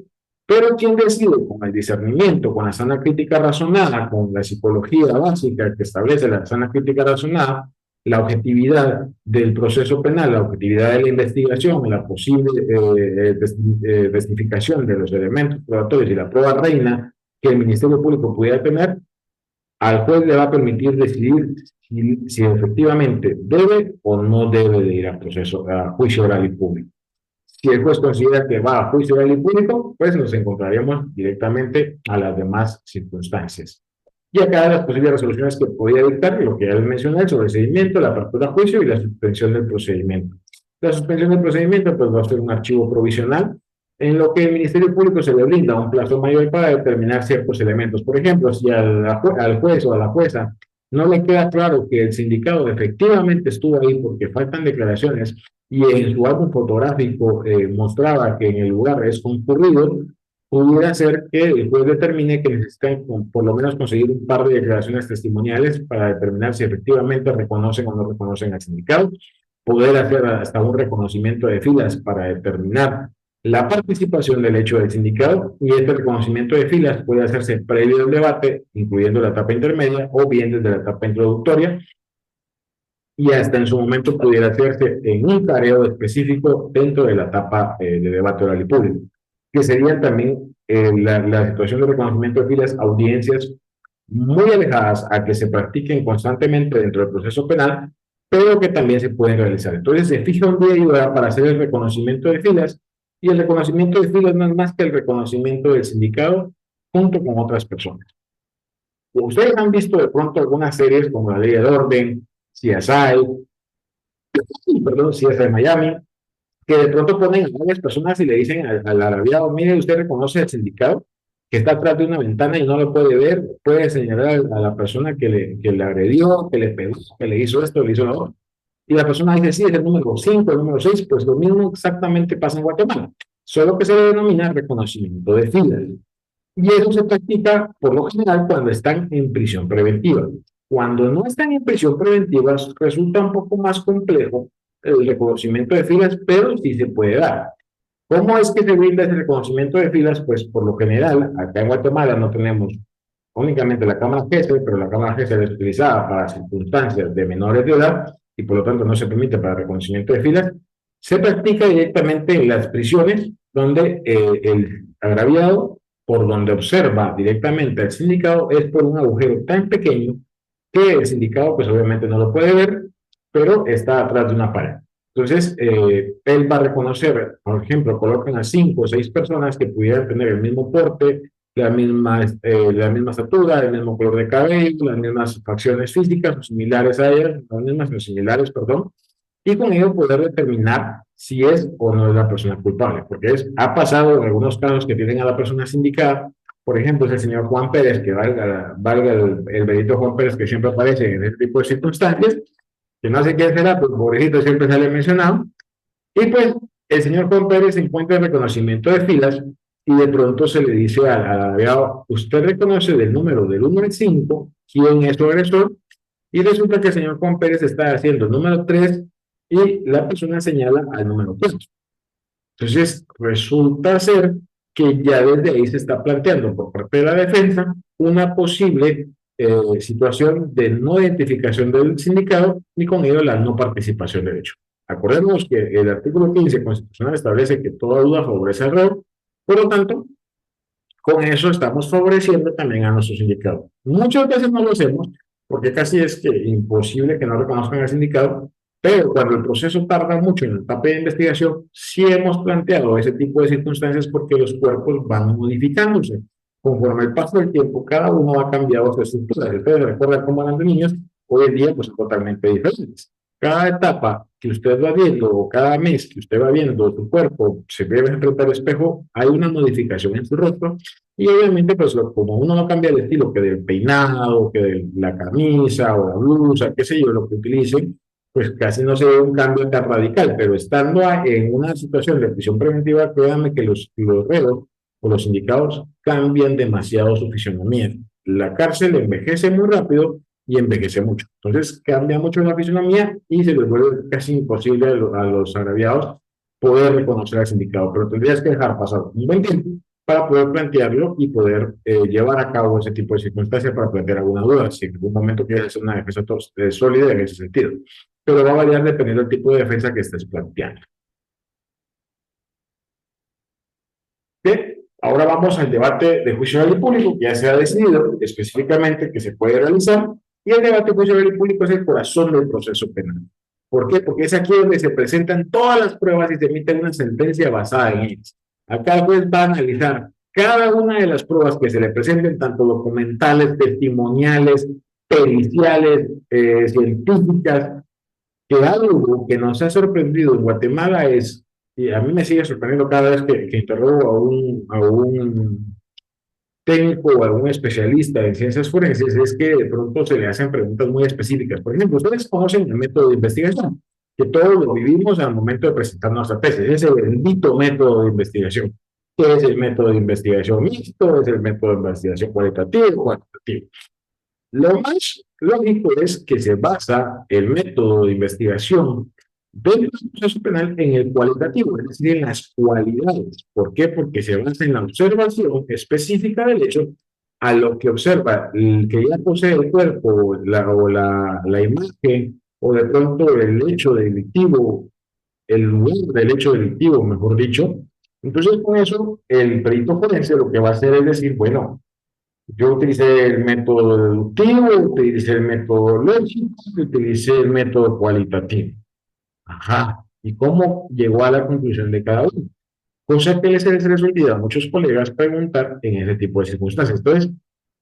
pero quien decide con el discernimiento, con la sana crítica razonada, con la psicología básica que establece la sana crítica razonada, la objetividad del proceso penal, la objetividad de la investigación, la posible testificación de los elementos probatorios y la prueba reina que el Ministerio Público pudiera tener, al juez le va a permitir decidir si efectivamente debe o no debe de ir a juicio oral y público. Si el juez considera que va a juicio oral y público, pues nos encontraríamos directamente a las demás circunstancias. Y acá las posibles resoluciones que podría dictar, lo que ya les mencioné, el sobreseimiento, la apertura a juicio y la suspensión del procedimiento. La suspensión del procedimiento pues va a ser un archivo provisional en lo que el Ministerio Público se le brinda un plazo mayor para determinar ciertos elementos. Por ejemplo, si al juez o a la jueza no le queda claro que el sindicato efectivamente estuvo ahí porque faltan declaraciones y en su álbum fotográfico mostraba que en el lugar es concurrido, pudiera ser que el juez determine que necesitan por lo menos conseguir un par de declaraciones testimoniales para determinar si efectivamente reconocen o no reconocen al sindicato, poder hacer hasta un reconocimiento de filas para determinar la participación del hecho del sindicato, y este reconocimiento de filas puede hacerse previo al debate, incluyendo la etapa intermedia, o bien desde la etapa introductoria, y hasta en su momento pudiera hacerse en un careo específico dentro de la etapa de debate oral y público, que serían también la situación de reconocimiento de filas, audiencias muy alejadas a que se practiquen constantemente dentro del proceso penal, pero que también se pueden realizar. Entonces se fija un día y hora para hacer el reconocimiento de filas, y el reconocimiento de filas no es más que el reconocimiento del sindicado junto con otras personas. Ustedes han visto de pronto algunas series como La Ley del Orden, CSI, perdón, CSI Miami, que de pronto ponen a varias personas y le dicen al agraviado, mire, usted reconoce al sindicado que está atrás de una ventana y no lo puede ver, puede señalar a la persona que le agredió, que le pegó, que le hizo esto, le hizo lo otro. Y la persona dice, sí, es el número 5, el número 6, pues lo mismo exactamente pasa en Guatemala, solo que se le denomina reconocimiento de filas. Y eso se practica por lo general cuando están en prisión preventiva. Cuando no están en prisión preventiva, resulta un poco más complejo el reconocimiento de filas, pero sí se puede dar. ¿Cómo es que se brinda ese reconocimiento de filas? Pues por lo general, acá en Guatemala no tenemos únicamente la cámara GESEL, pero la cámara GESEL es utilizada para circunstancias de menores de edad y por lo tanto no se permite para reconocimiento de filas. Se practica directamente en las prisiones donde el agraviado, por donde observa directamente al sindicado, es por un agujero tan pequeño que el sindicado pues obviamente no lo puede ver, pero está atrás de una pared. Entonces, él va a reconocer, por ejemplo, colocan a 5 o 6 personas que pudieran tener el mismo porte, la misma estatura, el mismo color de cabello, las mismas facciones físicas o similares a ellas, las mismas o similares, perdón, y con ello poder determinar si es o no es la persona culpable, porque ha pasado en algunos casos que tienen a la persona sindicada, por ejemplo, es el señor Juan Pérez, que valga el bendito Juan Pérez que siempre aparece en este tipo de circunstancias, que no sé quién será, pues pobrecito siempre sale mencionado, y pues el señor Juan Pérez se encuentra en reconocimiento de filas y de pronto se le dice al agraviado, usted reconoce del número del 1 al 5 quién es su agresor, y resulta que el señor Juan Pérez está haciendo el número 3 y la persona señala al número 4. Entonces resulta ser que ya desde ahí se está planteando por parte de la defensa una posible situación de no identificación del sindicado y con ello la no participación de hecho. Acordemos que el artículo 15 constitucional establece que toda duda favorece al reo, por lo tanto, con eso estamos favoreciendo también a nuestro sindicado. Muchas veces no lo hacemos porque casi es que imposible que no reconozcan al sindicado, pero cuando el proceso tarda mucho en la etapa de investigación, sí hemos planteado ese tipo de circunstancias porque los cuerpos van modificándose. Conforme el paso del tiempo, cada uno ha cambiado su estructura. Si ustedes recuerdan cómo eran de niños, hoy en día pues son totalmente diferentes. Cada etapa que usted va viendo o cada mes que usted va viendo su cuerpo se ve frente al espejo, hay una modificación en su rostro y obviamente pues como uno no cambia el estilo que del peinado, que de la camisa o la blusa, qué sé yo, lo que utilicen, pues casi no se ve un cambio tan radical, pero estando en una situación de prisión preventiva, créanme que los reos o los sindicados cambian demasiado su fisionomía. La cárcel envejece muy rápido y envejece mucho. Entonces cambia mucho la fisonomía y se les vuelve casi imposible a los agraviados poder reconocer al sindicado, pero tendrías que dejar pasar un buen tiempo para poder plantearlo y poder llevar a cabo ese tipo de circunstancias para plantear alguna duda, si en algún momento quieres hacer una defensa sólida en ese sentido. Pero va a variar dependiendo del tipo de defensa que estés planteando. Bien, ahora vamos al debate de juicio oral y público, que ya se ha decidido específicamente que se puede realizar, y el debate de juicio oral y público es el corazón del proceso penal. ¿Por qué? Porque es aquí donde se presentan todas las pruebas y se emite una sentencia basada en ellas. Acá el juez va a analizar cada una de las pruebas que se le presenten, tanto documentales, testimoniales, periciales, científicas, que algo que nos ha sorprendido en Guatemala es, y a mí me sigue sorprendiendo cada vez que interrogo a un técnico o a un especialista en ciencias forenses, es que de pronto se le hacen preguntas muy específicas. Por ejemplo, ustedes conocen el método de investigación, que todos lo vivimos al momento de presentar nuestra tesis, es el bendito método de investigación. ¿Qué es el método de investigación mixto? ¿Es el método de investigación cualitativo, cuantitativo? Lo más lógico es que se basa el método de investigación del proceso penal en el cualitativo, es decir, en las cualidades. ¿Por qué? Porque se basa en la observación específica del hecho a lo que observa el que ya posee el cuerpo la imagen o de pronto el hecho delictivo, el lugar del hecho delictivo, mejor dicho. Entonces, con eso, el perito forense lo que va a hacer es decir, bueno, Yo utilicé el método deductivo, utilicé el método lógico, utilicé el método cualitativo. Ajá. ¿Y cómo llegó a la conclusión de cada uno? Cosa que les olvida a muchos colegas preguntar en ese tipo de circunstancias. Entonces,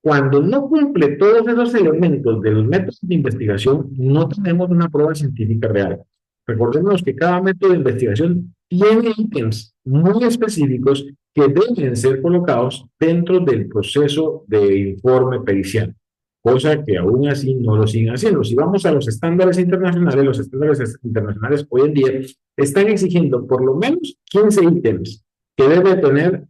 cuando no cumple todos esos elementos de los métodos de investigación, no tenemos una prueba científica real. Recordemos que cada método de investigación tiene ítems muy específicos que deben ser colocados dentro del proceso de informe pericial, cosa que aún así no lo siguen haciendo. Si vamos a los estándares internacionales hoy en día están exigiendo por lo menos 15 ítems que debe tener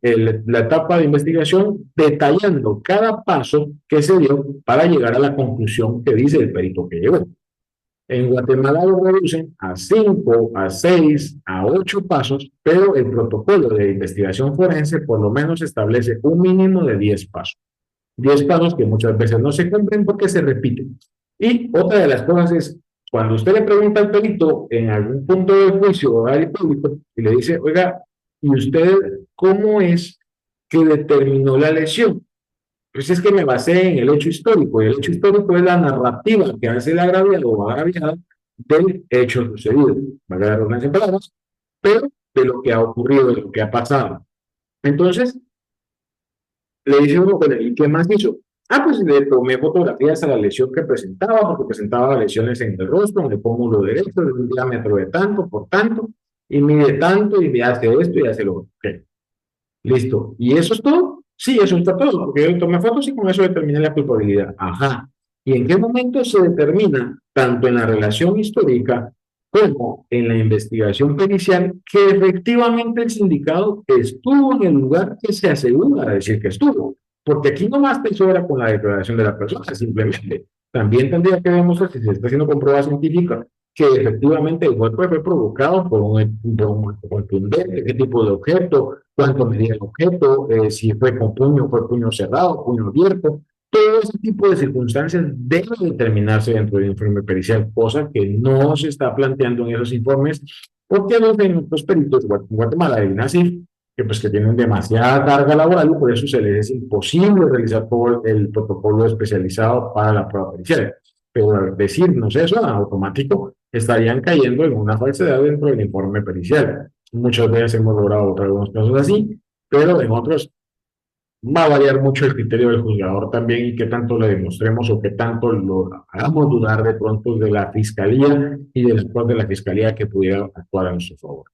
la etapa de investigación detallando cada paso que se dio para llegar a la conclusión que dice el perito que llegó. En Guatemala lo reducen a 5, a 6, a 8 pasos, pero el protocolo de investigación forense por lo menos establece un mínimo de 10 pasos. 10 pasos que muchas veces no se cumplen porque se repiten. Y otra de las cosas es, cuando usted le pregunta al perito en algún punto del juicio o al público y le dice, oiga, ¿y usted cómo es que determinó la lesión? Pues es que me basé en el hecho histórico, y el hecho histórico es la narrativa que hace el agraviado o agraviada del hecho sucedido, valga la redundancia en palabras, pero de lo que ha ocurrido, de lo que ha pasado. Entonces, le dice uno, bueno, ¿y qué más hizo? Ah, pues le tomé fotografías a la lesión que presentaba, porque presentaba lesiones en el rostro, en el pómulo derecho, de un diámetro de tanto por tanto, y mide tanto, y me hace esto y hace lo otro. Okay. Listo. ¿Y eso es todo? Sí, eso está todo, porque yo tomé fotos y con eso determiné la culpabilidad. Ajá. ¿Y en qué momento se determina, tanto en la relación histórica como en la investigación pericial, que efectivamente el sindicato estuvo en el lugar que se asegura decir que estuvo? Porque aquí no basta y sobra con la declaración de la persona, simplemente. También tendría que demostrar, si se está haciendo con prueba científica, que efectivamente el golpe fue provocado por un contundente, qué tipo de objeto, cuánto medía el objeto, si fue puño cerrado, puño abierto. Todo ese tipo de circunstancias deben determinarse dentro del informe pericial, cosa que no se está planteando en esos informes, porque los peritos de Guatemala y NACIF, que pues que tienen demasiada carga laboral y por eso se les es imposible realizar todo el protocolo especializado para la prueba pericial. Pero al decirnos eso en automático, estarían cayendo en una falsedad dentro del informe pericial. Muchas veces hemos logrado algunos casos así, pero en otros va a variar mucho el criterio del juzgador también y qué tanto le demostremos o qué tanto lo hagamos dudar de pronto de la fiscalía y del actuar de la fiscalía que pudiera actuar a nuestro favor.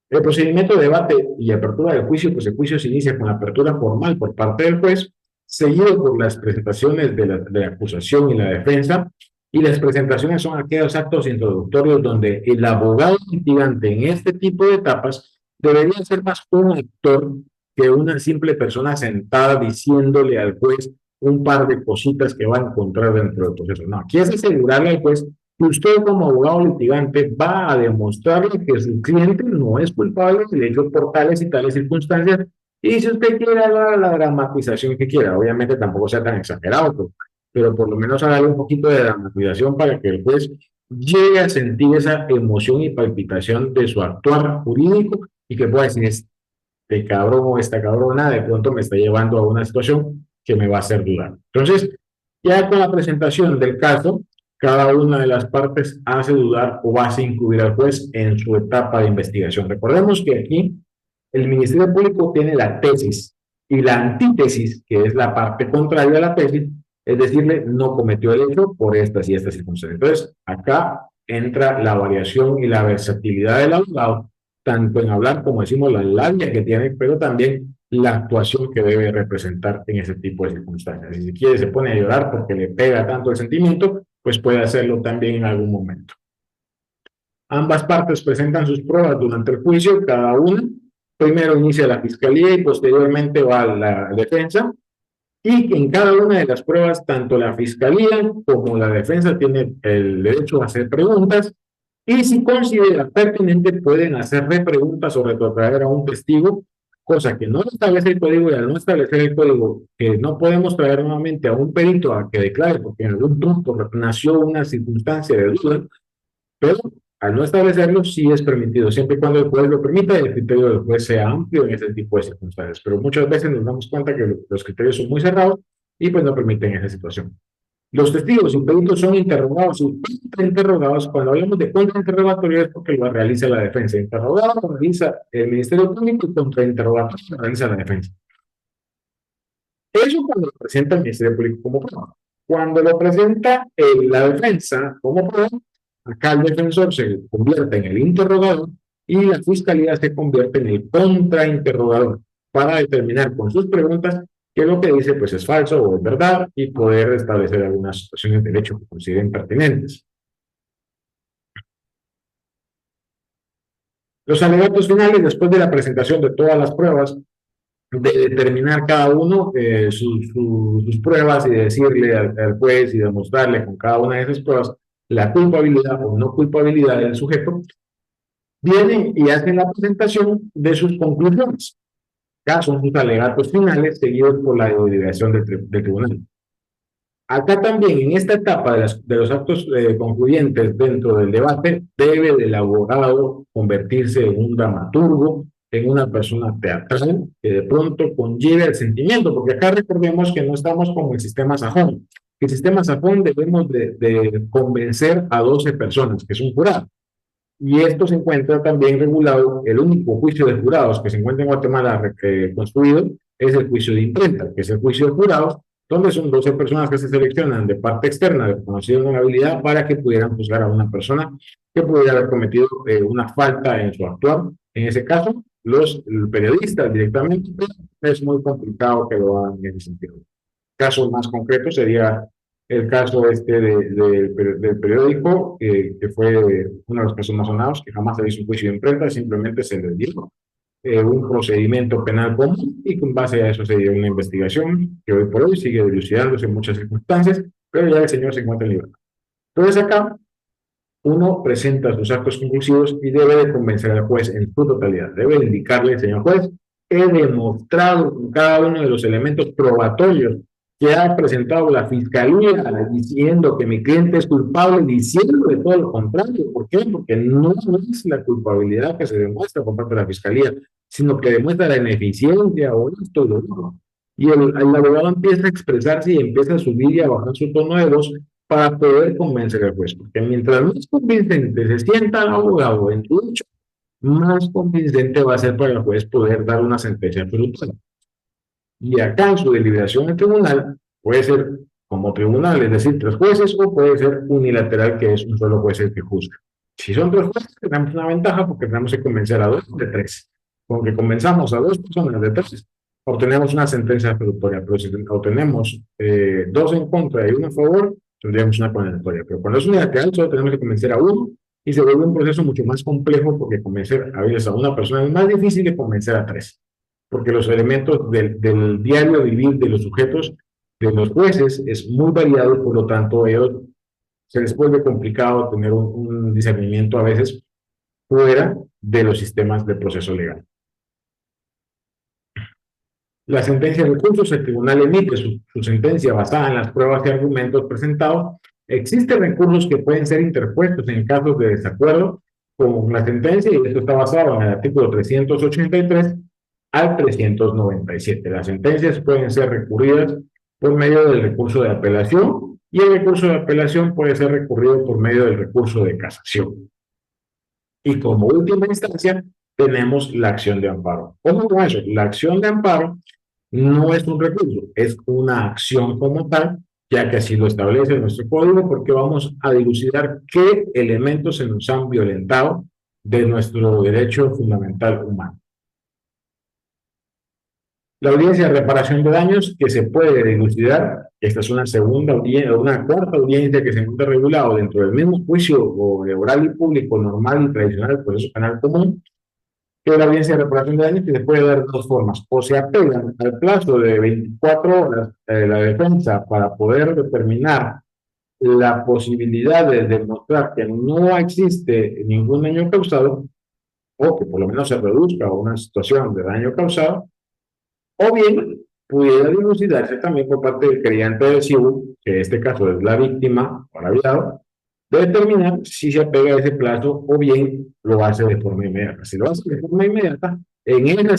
El procedimiento de debate y apertura del juicio, pues el juicio se inicia con la apertura formal por parte del juez, seguido por las presentaciones de la acusación y la defensa, y las presentaciones son aquellos actos introductorios donde el abogado litigante en este tipo de etapas debería ser más un actor que una simple persona sentada diciéndole al juez un par de cositas que va a encontrar dentro del proceso. No, aquí es asegurarle al juez que usted como abogado litigante va a demostrarle que su cliente no es culpable del hecho por tales y tales circunstancias. Y si usted quiere haga la dramatización que quiera, obviamente tampoco sea tan exagerado, pero por lo menos haga un poquito de dramatización para que el juez llegue a sentir esa emoción y palpitación de su actuar jurídico y que pueda decir, este cabrón o esta cabrona de pronto me está llevando a una situación que me va a hacer dudar. Entonces, ya con la presentación del caso, cada una de las partes hace dudar o hace incluir al juez en su etapa de investigación. Recordemos que aquí el Ministerio Público tiene la tesis y la antítesis, que es la parte contraria a la tesis, es decirle, no cometió el hecho por estas y estas circunstancias. Entonces, acá entra la variación y la versatilidad del abogado, tanto en hablar como decimos la labia que tiene, pero también la actuación que debe representar en ese tipo de circunstancias. Y si quiere se pone a llorar porque le pega tanto el sentimiento, pues puede hacerlo también en algún momento. Ambas partes presentan sus pruebas durante el juicio, cada una. Primero inicia la fiscalía y posteriormente va la defensa. Y en cada una de las pruebas, tanto la fiscalía como la defensa tienen el derecho a hacer preguntas. Y si considera pertinente, pueden hacer repreguntas o retrotraer a un testigo, cosa que no establece el código, y al no establecer el código, que no podemos traer nuevamente a un perito a que declare, porque en algún punto nació una circunstancia de duda, pero Al no establecerlo, sí es permitido, siempre y cuando el juez lo permita y el criterio del juez sea amplio en ese tipo de circunstancias. Pero muchas veces nos damos cuenta que los criterios son muy cerrados y pues no permiten esa situación. Los testigos y peritos son interrogados y contrainterrogados. Cuando hablamos de contrainterrogatorio es porque lo realiza la defensa. Interrogado lo realiza el Ministerio Público y contrainterrogado lo realiza la defensa. Eso cuando lo presenta el Ministerio Público como prueba. Cuando lo presenta la defensa como prueba, acá el defensor se convierte en el interrogador y la fiscalía se convierte en el contrainterrogador para determinar con sus preguntas que lo que dice pues es falso o es verdad y poder establecer algunas situaciones de derecho que consideren pertinentes. Los alegatos finales, después de la presentación de todas las pruebas, de determinar cada uno sus pruebas y decirle al juez y demostrarle con cada una de esas pruebas la culpabilidad o no culpabilidad del sujeto, vienen y hacen la presentación de sus conclusiones. Acá son sus alegatos finales seguidos por la deliberación del tribunal. Acá también, en esta etapa de los actos concluyentes dentro del debate, debe el abogado convertirse en un dramaturgo, en una persona teatral, que de pronto conlleve el sentimiento, porque acá recordemos que no estamos como el sistema sajón. El sistema sajón debemos de convencer a 12 personas, que es un jurado. Y esto se encuentra también regulado, el único juicio de jurados que se encuentra en Guatemala construido es el juicio de imprenta, que es el juicio de jurados, donde son 12 personas que se seleccionan de parte externa de conocida habilidad para que pudieran juzgar a una persona que pudiera haber cometido una falta en su actuar. En ese caso, los periodistas directamente, es muy complicado que lo hagan en ese sentido. Caso más concreto sería el caso del periódico, que fue uno de los casos más sonados, que jamás se hizo un juicio de imprenta, simplemente se le dio un procedimiento penal común y con base a eso se dio una investigación que hoy por hoy sigue dilucidándose en muchas circunstancias, pero ya el señor se encuentra en libertad. Entonces acá uno presenta sus actos conclusivos y debe de convencer al juez en su totalidad. Debe indicarle, señor juez, he demostrado con cada uno de los elementos probatorios que ha presentado la fiscalía diciendo que mi cliente es culpable, diciendo de todo lo contrario. ¿Por qué? Porque no es la culpabilidad que se demuestra por parte de la fiscalía, sino que demuestra la ineficiencia o esto y lo otro. Y el abogado empieza a expresarse y empieza a subir y a bajar su tono de voz para poder convencer al juez. Porque mientras más convincente se sienta el abogado en su hecho, más convincente va a ser para el juez poder dar una sentencia absoluta. Y acá en su deliberación en tribunal puede ser como tribunal, es decir, 3 jueces, o puede ser unilateral, que es un solo juez el que juzga. Si son 3 jueces, tenemos una ventaja porque tenemos que convencer a 2 de 3. Con que convenzamos a 2 personas de 3, obtenemos una sentencia absolutoria. Pero si obtenemos 2 en contra y 1 a favor, tendríamos una condenatoria. Pero cuando es unilateral, solo tenemos que convencer a 1 y se vuelve un proceso mucho más complejo porque convencer a veces a una persona es más difícil que convencer a 3, porque los elementos del diario vivir de los sujetos, de los jueces, es muy variado y por lo tanto ellos se les vuelve complicado tener un discernimiento a veces fuera de los sistemas de proceso legal. La sentencia de recursos, el tribunal emite su sentencia basada en las pruebas y argumentos presentados. Existen recursos que pueden ser interpuestos en casos de desacuerdo con la sentencia y esto está basado en el artículo 383 al 397. Las sentencias pueden ser recurridas por medio del recurso de apelación y el recurso de apelación puede ser recurrido por medio del recurso de casación. Y como última instancia tenemos la acción de amparo. ¿Cómo con eso? La acción de amparo no es un recurso, es una acción como tal, ya que así lo establece nuestro código, porque vamos a dilucidar qué elementos se nos han violentado de nuestro derecho fundamental humano. La audiencia de reparación de daños que se puede dilucidar, esta es una segunda audiencia, una cuarta audiencia que se encuentra regulado dentro del mismo juicio oral y público normal y tradicional del proceso penal común, que la audiencia de reparación de daños que se puede dar de dos formas. O se apelan al plazo de 24 horas de la defensa para poder determinar la posibilidad de demostrar que no existe ningún daño causado, o que por lo menos se reduzca una situación de daño causado, o bien pudiera dilucidarse también por parte del creyente adhesivo, que en este caso es la víctima o agraviado, de determinar si se apega a ese plazo o bien lo hace de forma inmediata. Si lo hace de forma inmediata, en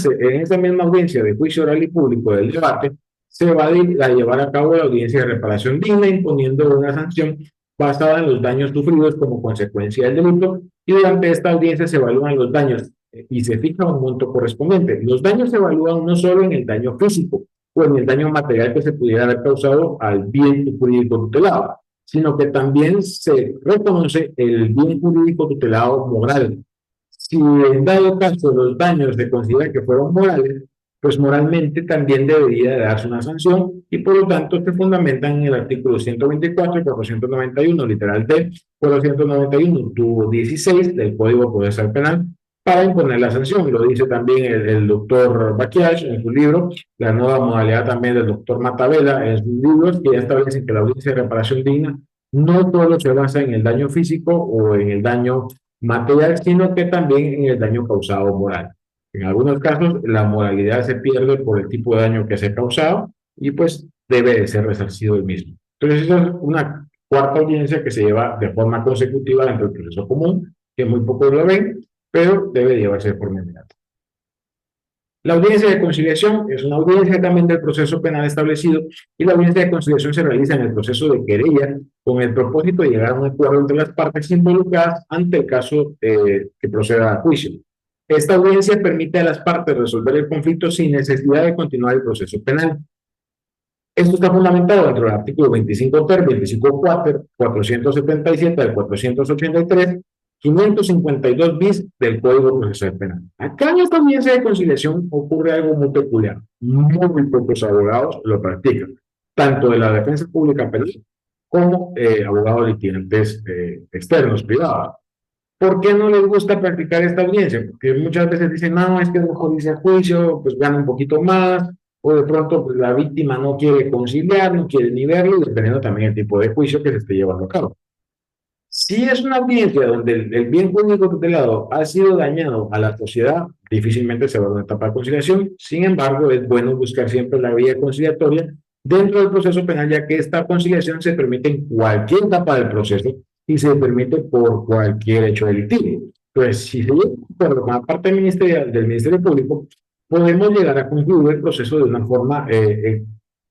esa misma audiencia de juicio oral y público del debate, se va a llevar a cabo la audiencia de reparación digna, imponiendo una sanción basada en los daños sufridos como consecuencia del delito, y durante esta audiencia se evalúan los daños y se fija un monto correspondiente. Los daños se evalúan no solo en el daño físico o en el daño material que se pudiera haber causado al bien jurídico tutelado, sino que también se reconoce el bien jurídico tutelado moral. Si en dado caso los daños se considera que fueron morales, pues moralmente también debería darse una sanción y por lo tanto se fundamentan en el artículo 124 y 491, literal D, 491, tubo 16 del Código Procesal Penal para imponer la sanción. Lo dice también el doctor Baquiach en su libro, la nueva modalidad también del doctor Matavela en sus libros, que ya establecen que la audiencia de reparación digna no solo se basa en el daño físico o en el daño material, sino que también en el daño causado moral. En algunos casos, la moralidad se pierde por el tipo de daño que se ha causado y pues debe de ser resarcido el mismo. Entonces, esa es una cuarta audiencia que se lleva de forma consecutiva dentro del proceso común, que muy pocos lo ven, pero debe llevarse de forma inmediata. La audiencia de conciliación es una audiencia también del proceso penal establecido y la audiencia de conciliación se realiza en el proceso de querella con el propósito de llegar a un acuerdo entre las partes involucradas ante el caso que proceda a juicio. Esta audiencia permite a las partes resolver el conflicto sin necesidad de continuar el proceso penal. Esto está fundamentado dentro del artículo 25 ter, 25 cuater, 477 al 483, 552 bis del Código Procesal Penal. Acá en esta audiencia de conciliación ocurre algo muy peculiar. Muy pocos abogados lo practican, tanto de la defensa pública penal como abogados litigantes externos, privados. ¿Por qué no les gusta practicar esta audiencia? Porque muchas veces dicen, no, es que es mejor irse a juicio, pues gana un poquito más, o de pronto pues, la víctima no quiere conciliar, no quiere ni verlo, dependiendo también del tipo de juicio que se esté llevando a cabo. Si es una audiencia donde el bien jurídico tutelado ha sido dañado a la sociedad, difícilmente se va a una etapa de conciliación. Sin embargo, es bueno buscar siempre la vía conciliatoria dentro del proceso penal, ya que esta conciliación se permite en cualquier etapa del proceso y se permite por cualquier hecho delictivo. Entonces, si se llega a un acuerdo con la parte ministerial del Ministerio Público, podemos llegar a concluir el proceso de una forma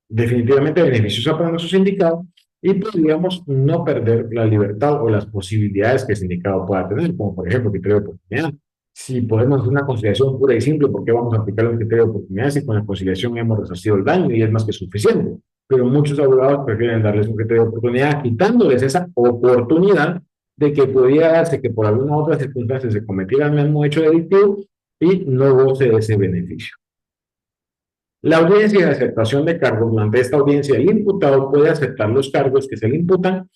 definitivamente beneficiosa para nuestro sindicato y podríamos no perder la libertad o las posibilidades que el sindicato pueda tener, como por ejemplo criterio de oportunidad. Si podemos hacer una conciliación pura y simple, ¿por qué vamos a aplicar un criterio de oportunidad si con la conciliación hemos resarcido el daño y es más que suficiente? Pero muchos abogados prefieren darles un criterio de oportunidad, quitándoles esa oportunidad de que pudiera darse que por alguna otra circunstancia se cometiera el mismo hecho delictivo y no goce de ese beneficio. La audiencia de aceptación de cargos, durante esta audiencia el imputado puede aceptar los cargos que se le imputan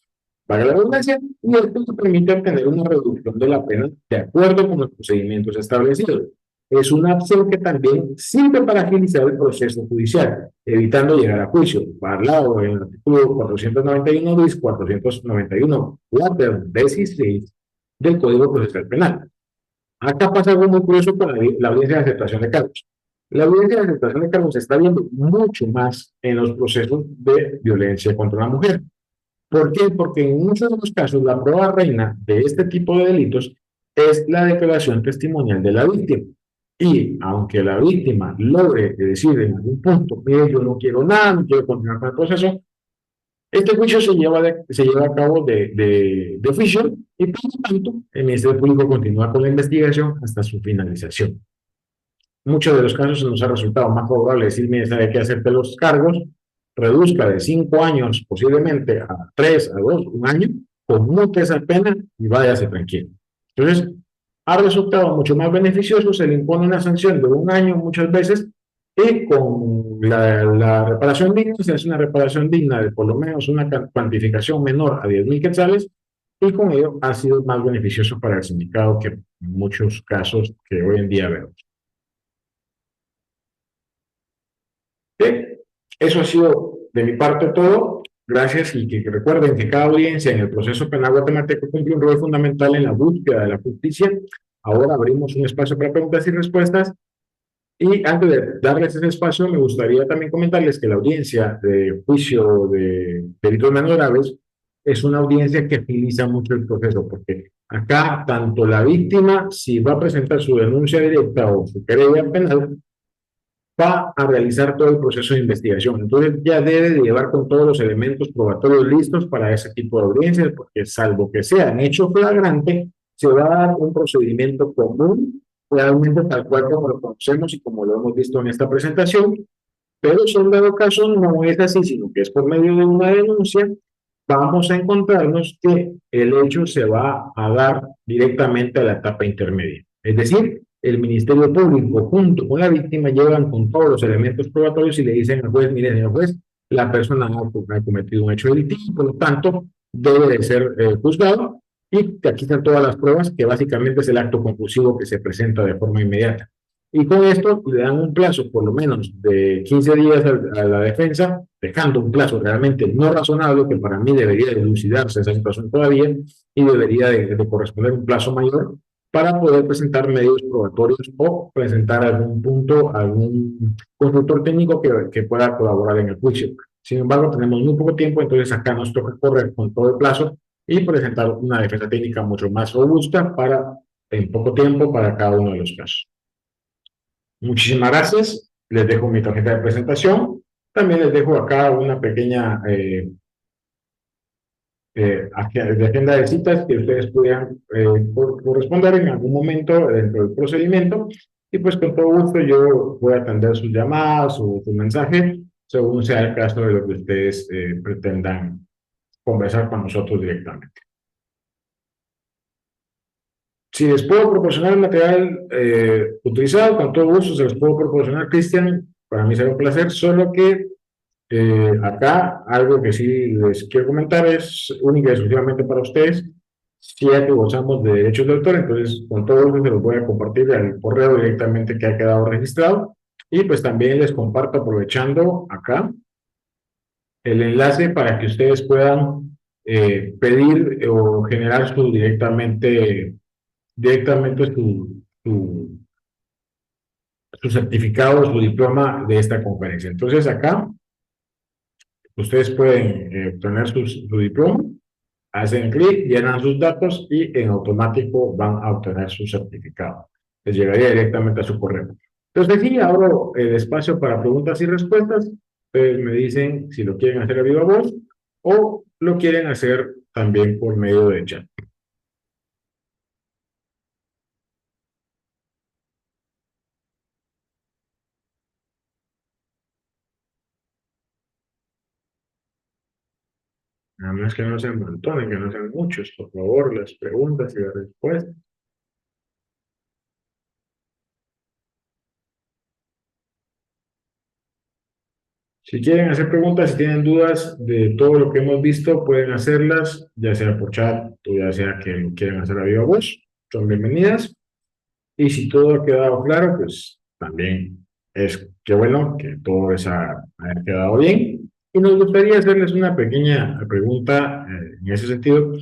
para la redundancia y esto se permite obtener una reducción de la pena de acuerdo con los procedimientos establecidos. Es una opción que también sirve para agilizar el proceso judicial, evitando llegar a juicio. Parlado en el artículo 491 bis, 491 cuater 16 del Código Procesal Penal. Acá pasa algo muy curioso con la audiencia de aceptación de cargos. La audiencia de aceptación de cargos se está viendo mucho más en los procesos de violencia contra la mujer. ¿Por qué? Porque en muchos de los casos la prueba reina de este tipo de delitos es la declaración testimonial de la víctima. Y aunque la víctima logre decir en algún punto, mire, yo no quiero nada, no quiero continuar con el proceso, este juicio se lleva a cabo de oficio y por lo tanto el Ministerio Público continúa con la investigación hasta su finalización. Muchos de los casos nos ha resultado más favorable decir, mire, sabe qué hacerte los cargos, reduzca de 5 años posiblemente a 3, a 2, un año, conmute esa pena y váyase tranquilo. Entonces, ha resultado mucho más beneficioso, se le impone una sanción de un año muchas veces y con la reparación digna, se hace una reparación digna de por lo menos una cuantificación menor a 10,000 quetzales y con ello ha sido más beneficioso para el sindicato que en muchos casos que hoy en día vemos. Bien, eso ha sido de mi parte todo. Gracias y que recuerden que cada audiencia en el proceso penal guatemalteco cumple un rol fundamental en la búsqueda de la justicia. Ahora abrimos un espacio para preguntas y respuestas. Y antes de darles ese espacio, me gustaría también comentarles que la audiencia de juicio de delitos menos graves es una audiencia que agiliza mucho el proceso, porque acá tanto la víctima, si va a presentar su denuncia directa o su querella penal, va a realizar todo el proceso de investigación. Entonces ya debe de llevar con todos los elementos probatorios listos para ese tipo de audiencias, porque salvo que sea en hecho flagrante, se va a dar un procedimiento común, realmente tal cual como lo conocemos y como lo hemos visto en esta presentación, pero si en dado caso no es así, sino que es por medio de una denuncia, vamos a encontrarnos que el hecho se va a dar directamente a la etapa intermedia. Es decir, el Ministerio Público junto con la víctima llegan con todos los elementos probatorios y le dicen al juez, mire, señor juez, la persona ha cometido un hecho delictivo, por lo tanto, debe de ser juzgado y aquí están todas las pruebas, que básicamente es el acto conclusivo que se presenta de forma inmediata. Y con esto le dan un plazo por lo menos de 15 días a la defensa, dejando un plazo realmente no razonable, que para mí debería dilucidarse esa situación todavía y debería de corresponder un plazo mayor para poder presentar medios probatorios o presentar algún punto, algún consultor técnico que pueda colaborar en el juicio. Sin embargo, tenemos muy poco tiempo, entonces acá nos toca correr con todo el plazo y presentar una defensa técnica mucho más robusta para, en poco tiempo para cada uno de los casos. Muchísimas gracias. Les dejo mi tarjeta de presentación. También les dejo acá una pequeña de agenda de citas que ustedes pudieran corresponder en algún momento dentro del procedimiento. Y pues con todo gusto yo voy a atender sus llamadas o su mensaje según sea el caso de lo que ustedes pretendan conversar con nosotros directamente. Si les puedo proporcionar el material utilizado, con todo gusto se los puedo proporcionar, Cristian. Para mí será un placer, solo que acá algo que sí les quiero comentar es única y exclusivamente para ustedes. Si ya que gozamos de derechos de autor, entonces con todo gusto se los voy a compartir al correo directamente que ha quedado registrado. Y pues también les comparto aprovechando acá el enlace para que ustedes puedan pedir o generar directamente su certificado, su diploma de esta conferencia. Entonces acá ustedes pueden obtener su diploma, hacen clic, llenan sus datos y en automático van a obtener su certificado. Les llegaría directamente a su correo. Entonces aquí abro el espacio para preguntas y respuestas. Ustedes me dicen si lo quieren hacer a viva voz o lo quieren hacer también por medio de chat. Nada más que no sean montones, que no sean muchos, por favor, las preguntas y las respuestas. Si quieren hacer preguntas, si tienen dudas de todo lo que hemos visto, pueden hacerlas, ya sea por chat o ya sea que lo quieran hacer a viva voz. Son bienvenidas. Y si todo ha quedado claro, pues también es que bueno que todo haya quedado bien. Y nos gustaría hacerles una pequeña pregunta en ese sentido.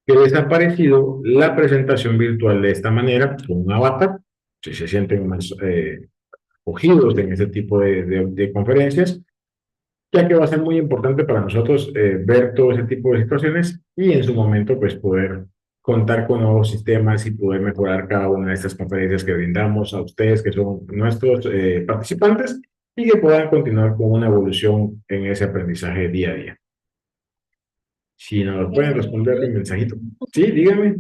¿Qué les ha parecido la presentación virtual de esta manera, con un avatar? Si se sienten más acogidos en ese tipo de conferencias, ya que va a ser muy importante para nosotros ver todo ese tipo de situaciones y en su momento pues poder contar con nuevos sistemas y poder mejorar cada una de estas conferencias que brindamos a ustedes que son nuestros participantes y que puedan continuar con una evolución en ese aprendizaje día a día. Si nos pueden responder el mensajito. Sí, dígame.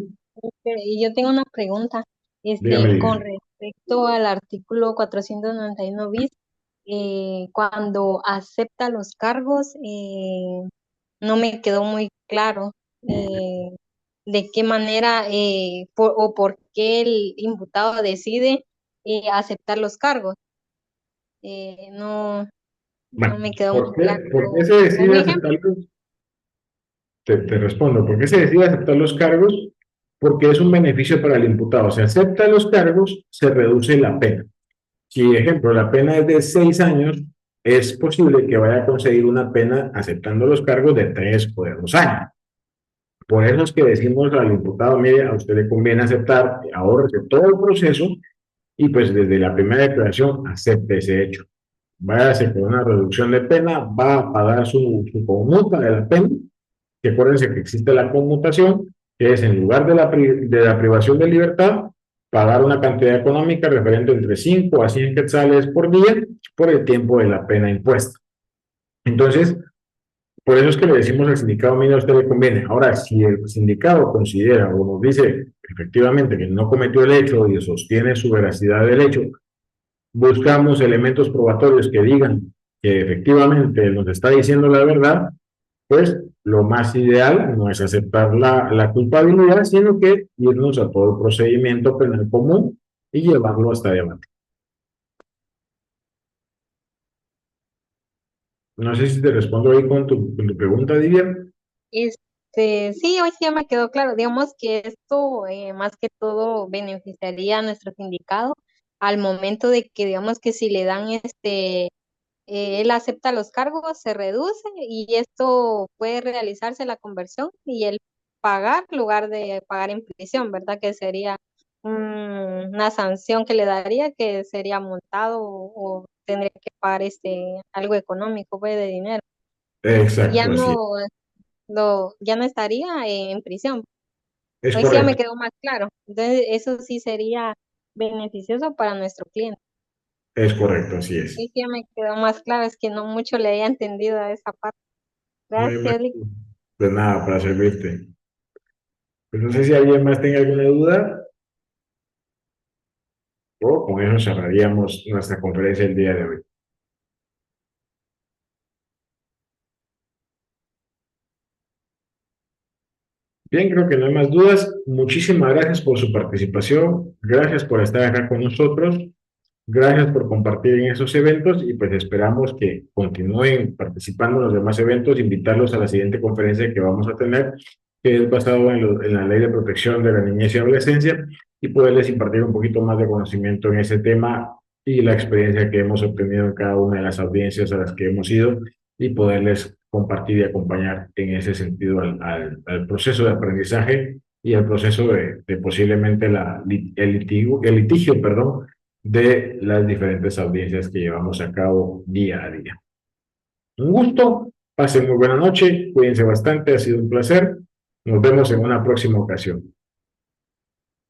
Y yo tengo una pregunta, Dígame, con dígame. respecto al artículo 491 bis, cuando acepta los cargos, no me quedó muy claro de qué manera o por qué el imputado decide aceptar los cargos. No, no Bueno, me quedó muy claro. por qué se Un decide ejemplo. aceptarlos? Te respondo, ¿por qué se decide aceptar los cargos? Porque es un beneficio para el imputado. Se acepta los cargos, se reduce la pena. Si, ejemplo, la pena es de 6 años, es posible que vaya a conseguir una pena aceptando los cargos de 3 o de 2 años. Por eso es que decimos al imputado, mire, a usted le conviene aceptar, ahorre todo el proceso y pues desde la primera declaración acepte ese hecho. Váyase con una reducción de pena, va a pagar su conmuta de la pena que acuérdense que existe la conmutación, que es en lugar de la privación de libertad, pagar una cantidad económica referente entre 5 a 100 quetzales por día por el tiempo de la pena impuesta. Entonces, por eso es que le decimos al sindicato, mira, a usted le conviene. Ahora, si el sindicato considera o nos dice efectivamente que no cometió el hecho y sostiene su veracidad del hecho, buscamos elementos probatorios que digan que efectivamente nos está diciendo la verdad, pues lo más ideal no es aceptar la culpabilidad, sino que irnos a todo el procedimiento penal común y llevarlo hasta adelante. No sé si te respondo ahí con tu pregunta, Didier. Sí, hoy sí ya me quedó claro. Digamos que esto más que todo beneficiaría a nuestro sindicado al momento de que, digamos que si le dan él acepta los cargos, se reduce y esto puede realizarse la conversión y él pagar en lugar de pagar en prisión, ¿verdad? Que sería una sanción que le daría, que sería multado o tendría que pagar algo económico, pues, de dinero. Ya Exacto, así no, ya no estaría en prisión. es Hoy sí ya me correcto, quedó más claro. Entonces, eso sí sería beneficioso para nuestro cliente. es correcto, así es. Hoy sí ya me quedó más claro, es que no mucho le había entendido a esa parte. No hay más, Gracias, Lick. de nada para servirte. Pues no sé si alguien más tenga alguna duda o con eso cerraríamos nuestra conferencia el día de hoy. Bien, creo que no hay más dudas. Muchísimas gracias por su participación. Gracias por estar acá con nosotros. Gracias por compartir en esos eventos y pues esperamos que continúen participando en los demás eventos, invitarlos a la siguiente conferencia que vamos a tener, que es basado en la Ley de Protección de la Niñez y Adolescencia y poderles impartir un poquito más de conocimiento en ese tema y la experiencia que hemos obtenido en cada una de las audiencias a las que hemos ido y poderles compartir y acompañar en ese sentido al proceso de aprendizaje y al proceso de posiblemente el litigio, perdón, de las diferentes audiencias que llevamos a cabo día a día. Un gusto, pasen muy buena noche, cuídense bastante, ha sido un placer. Nos vemos en una próxima ocasión.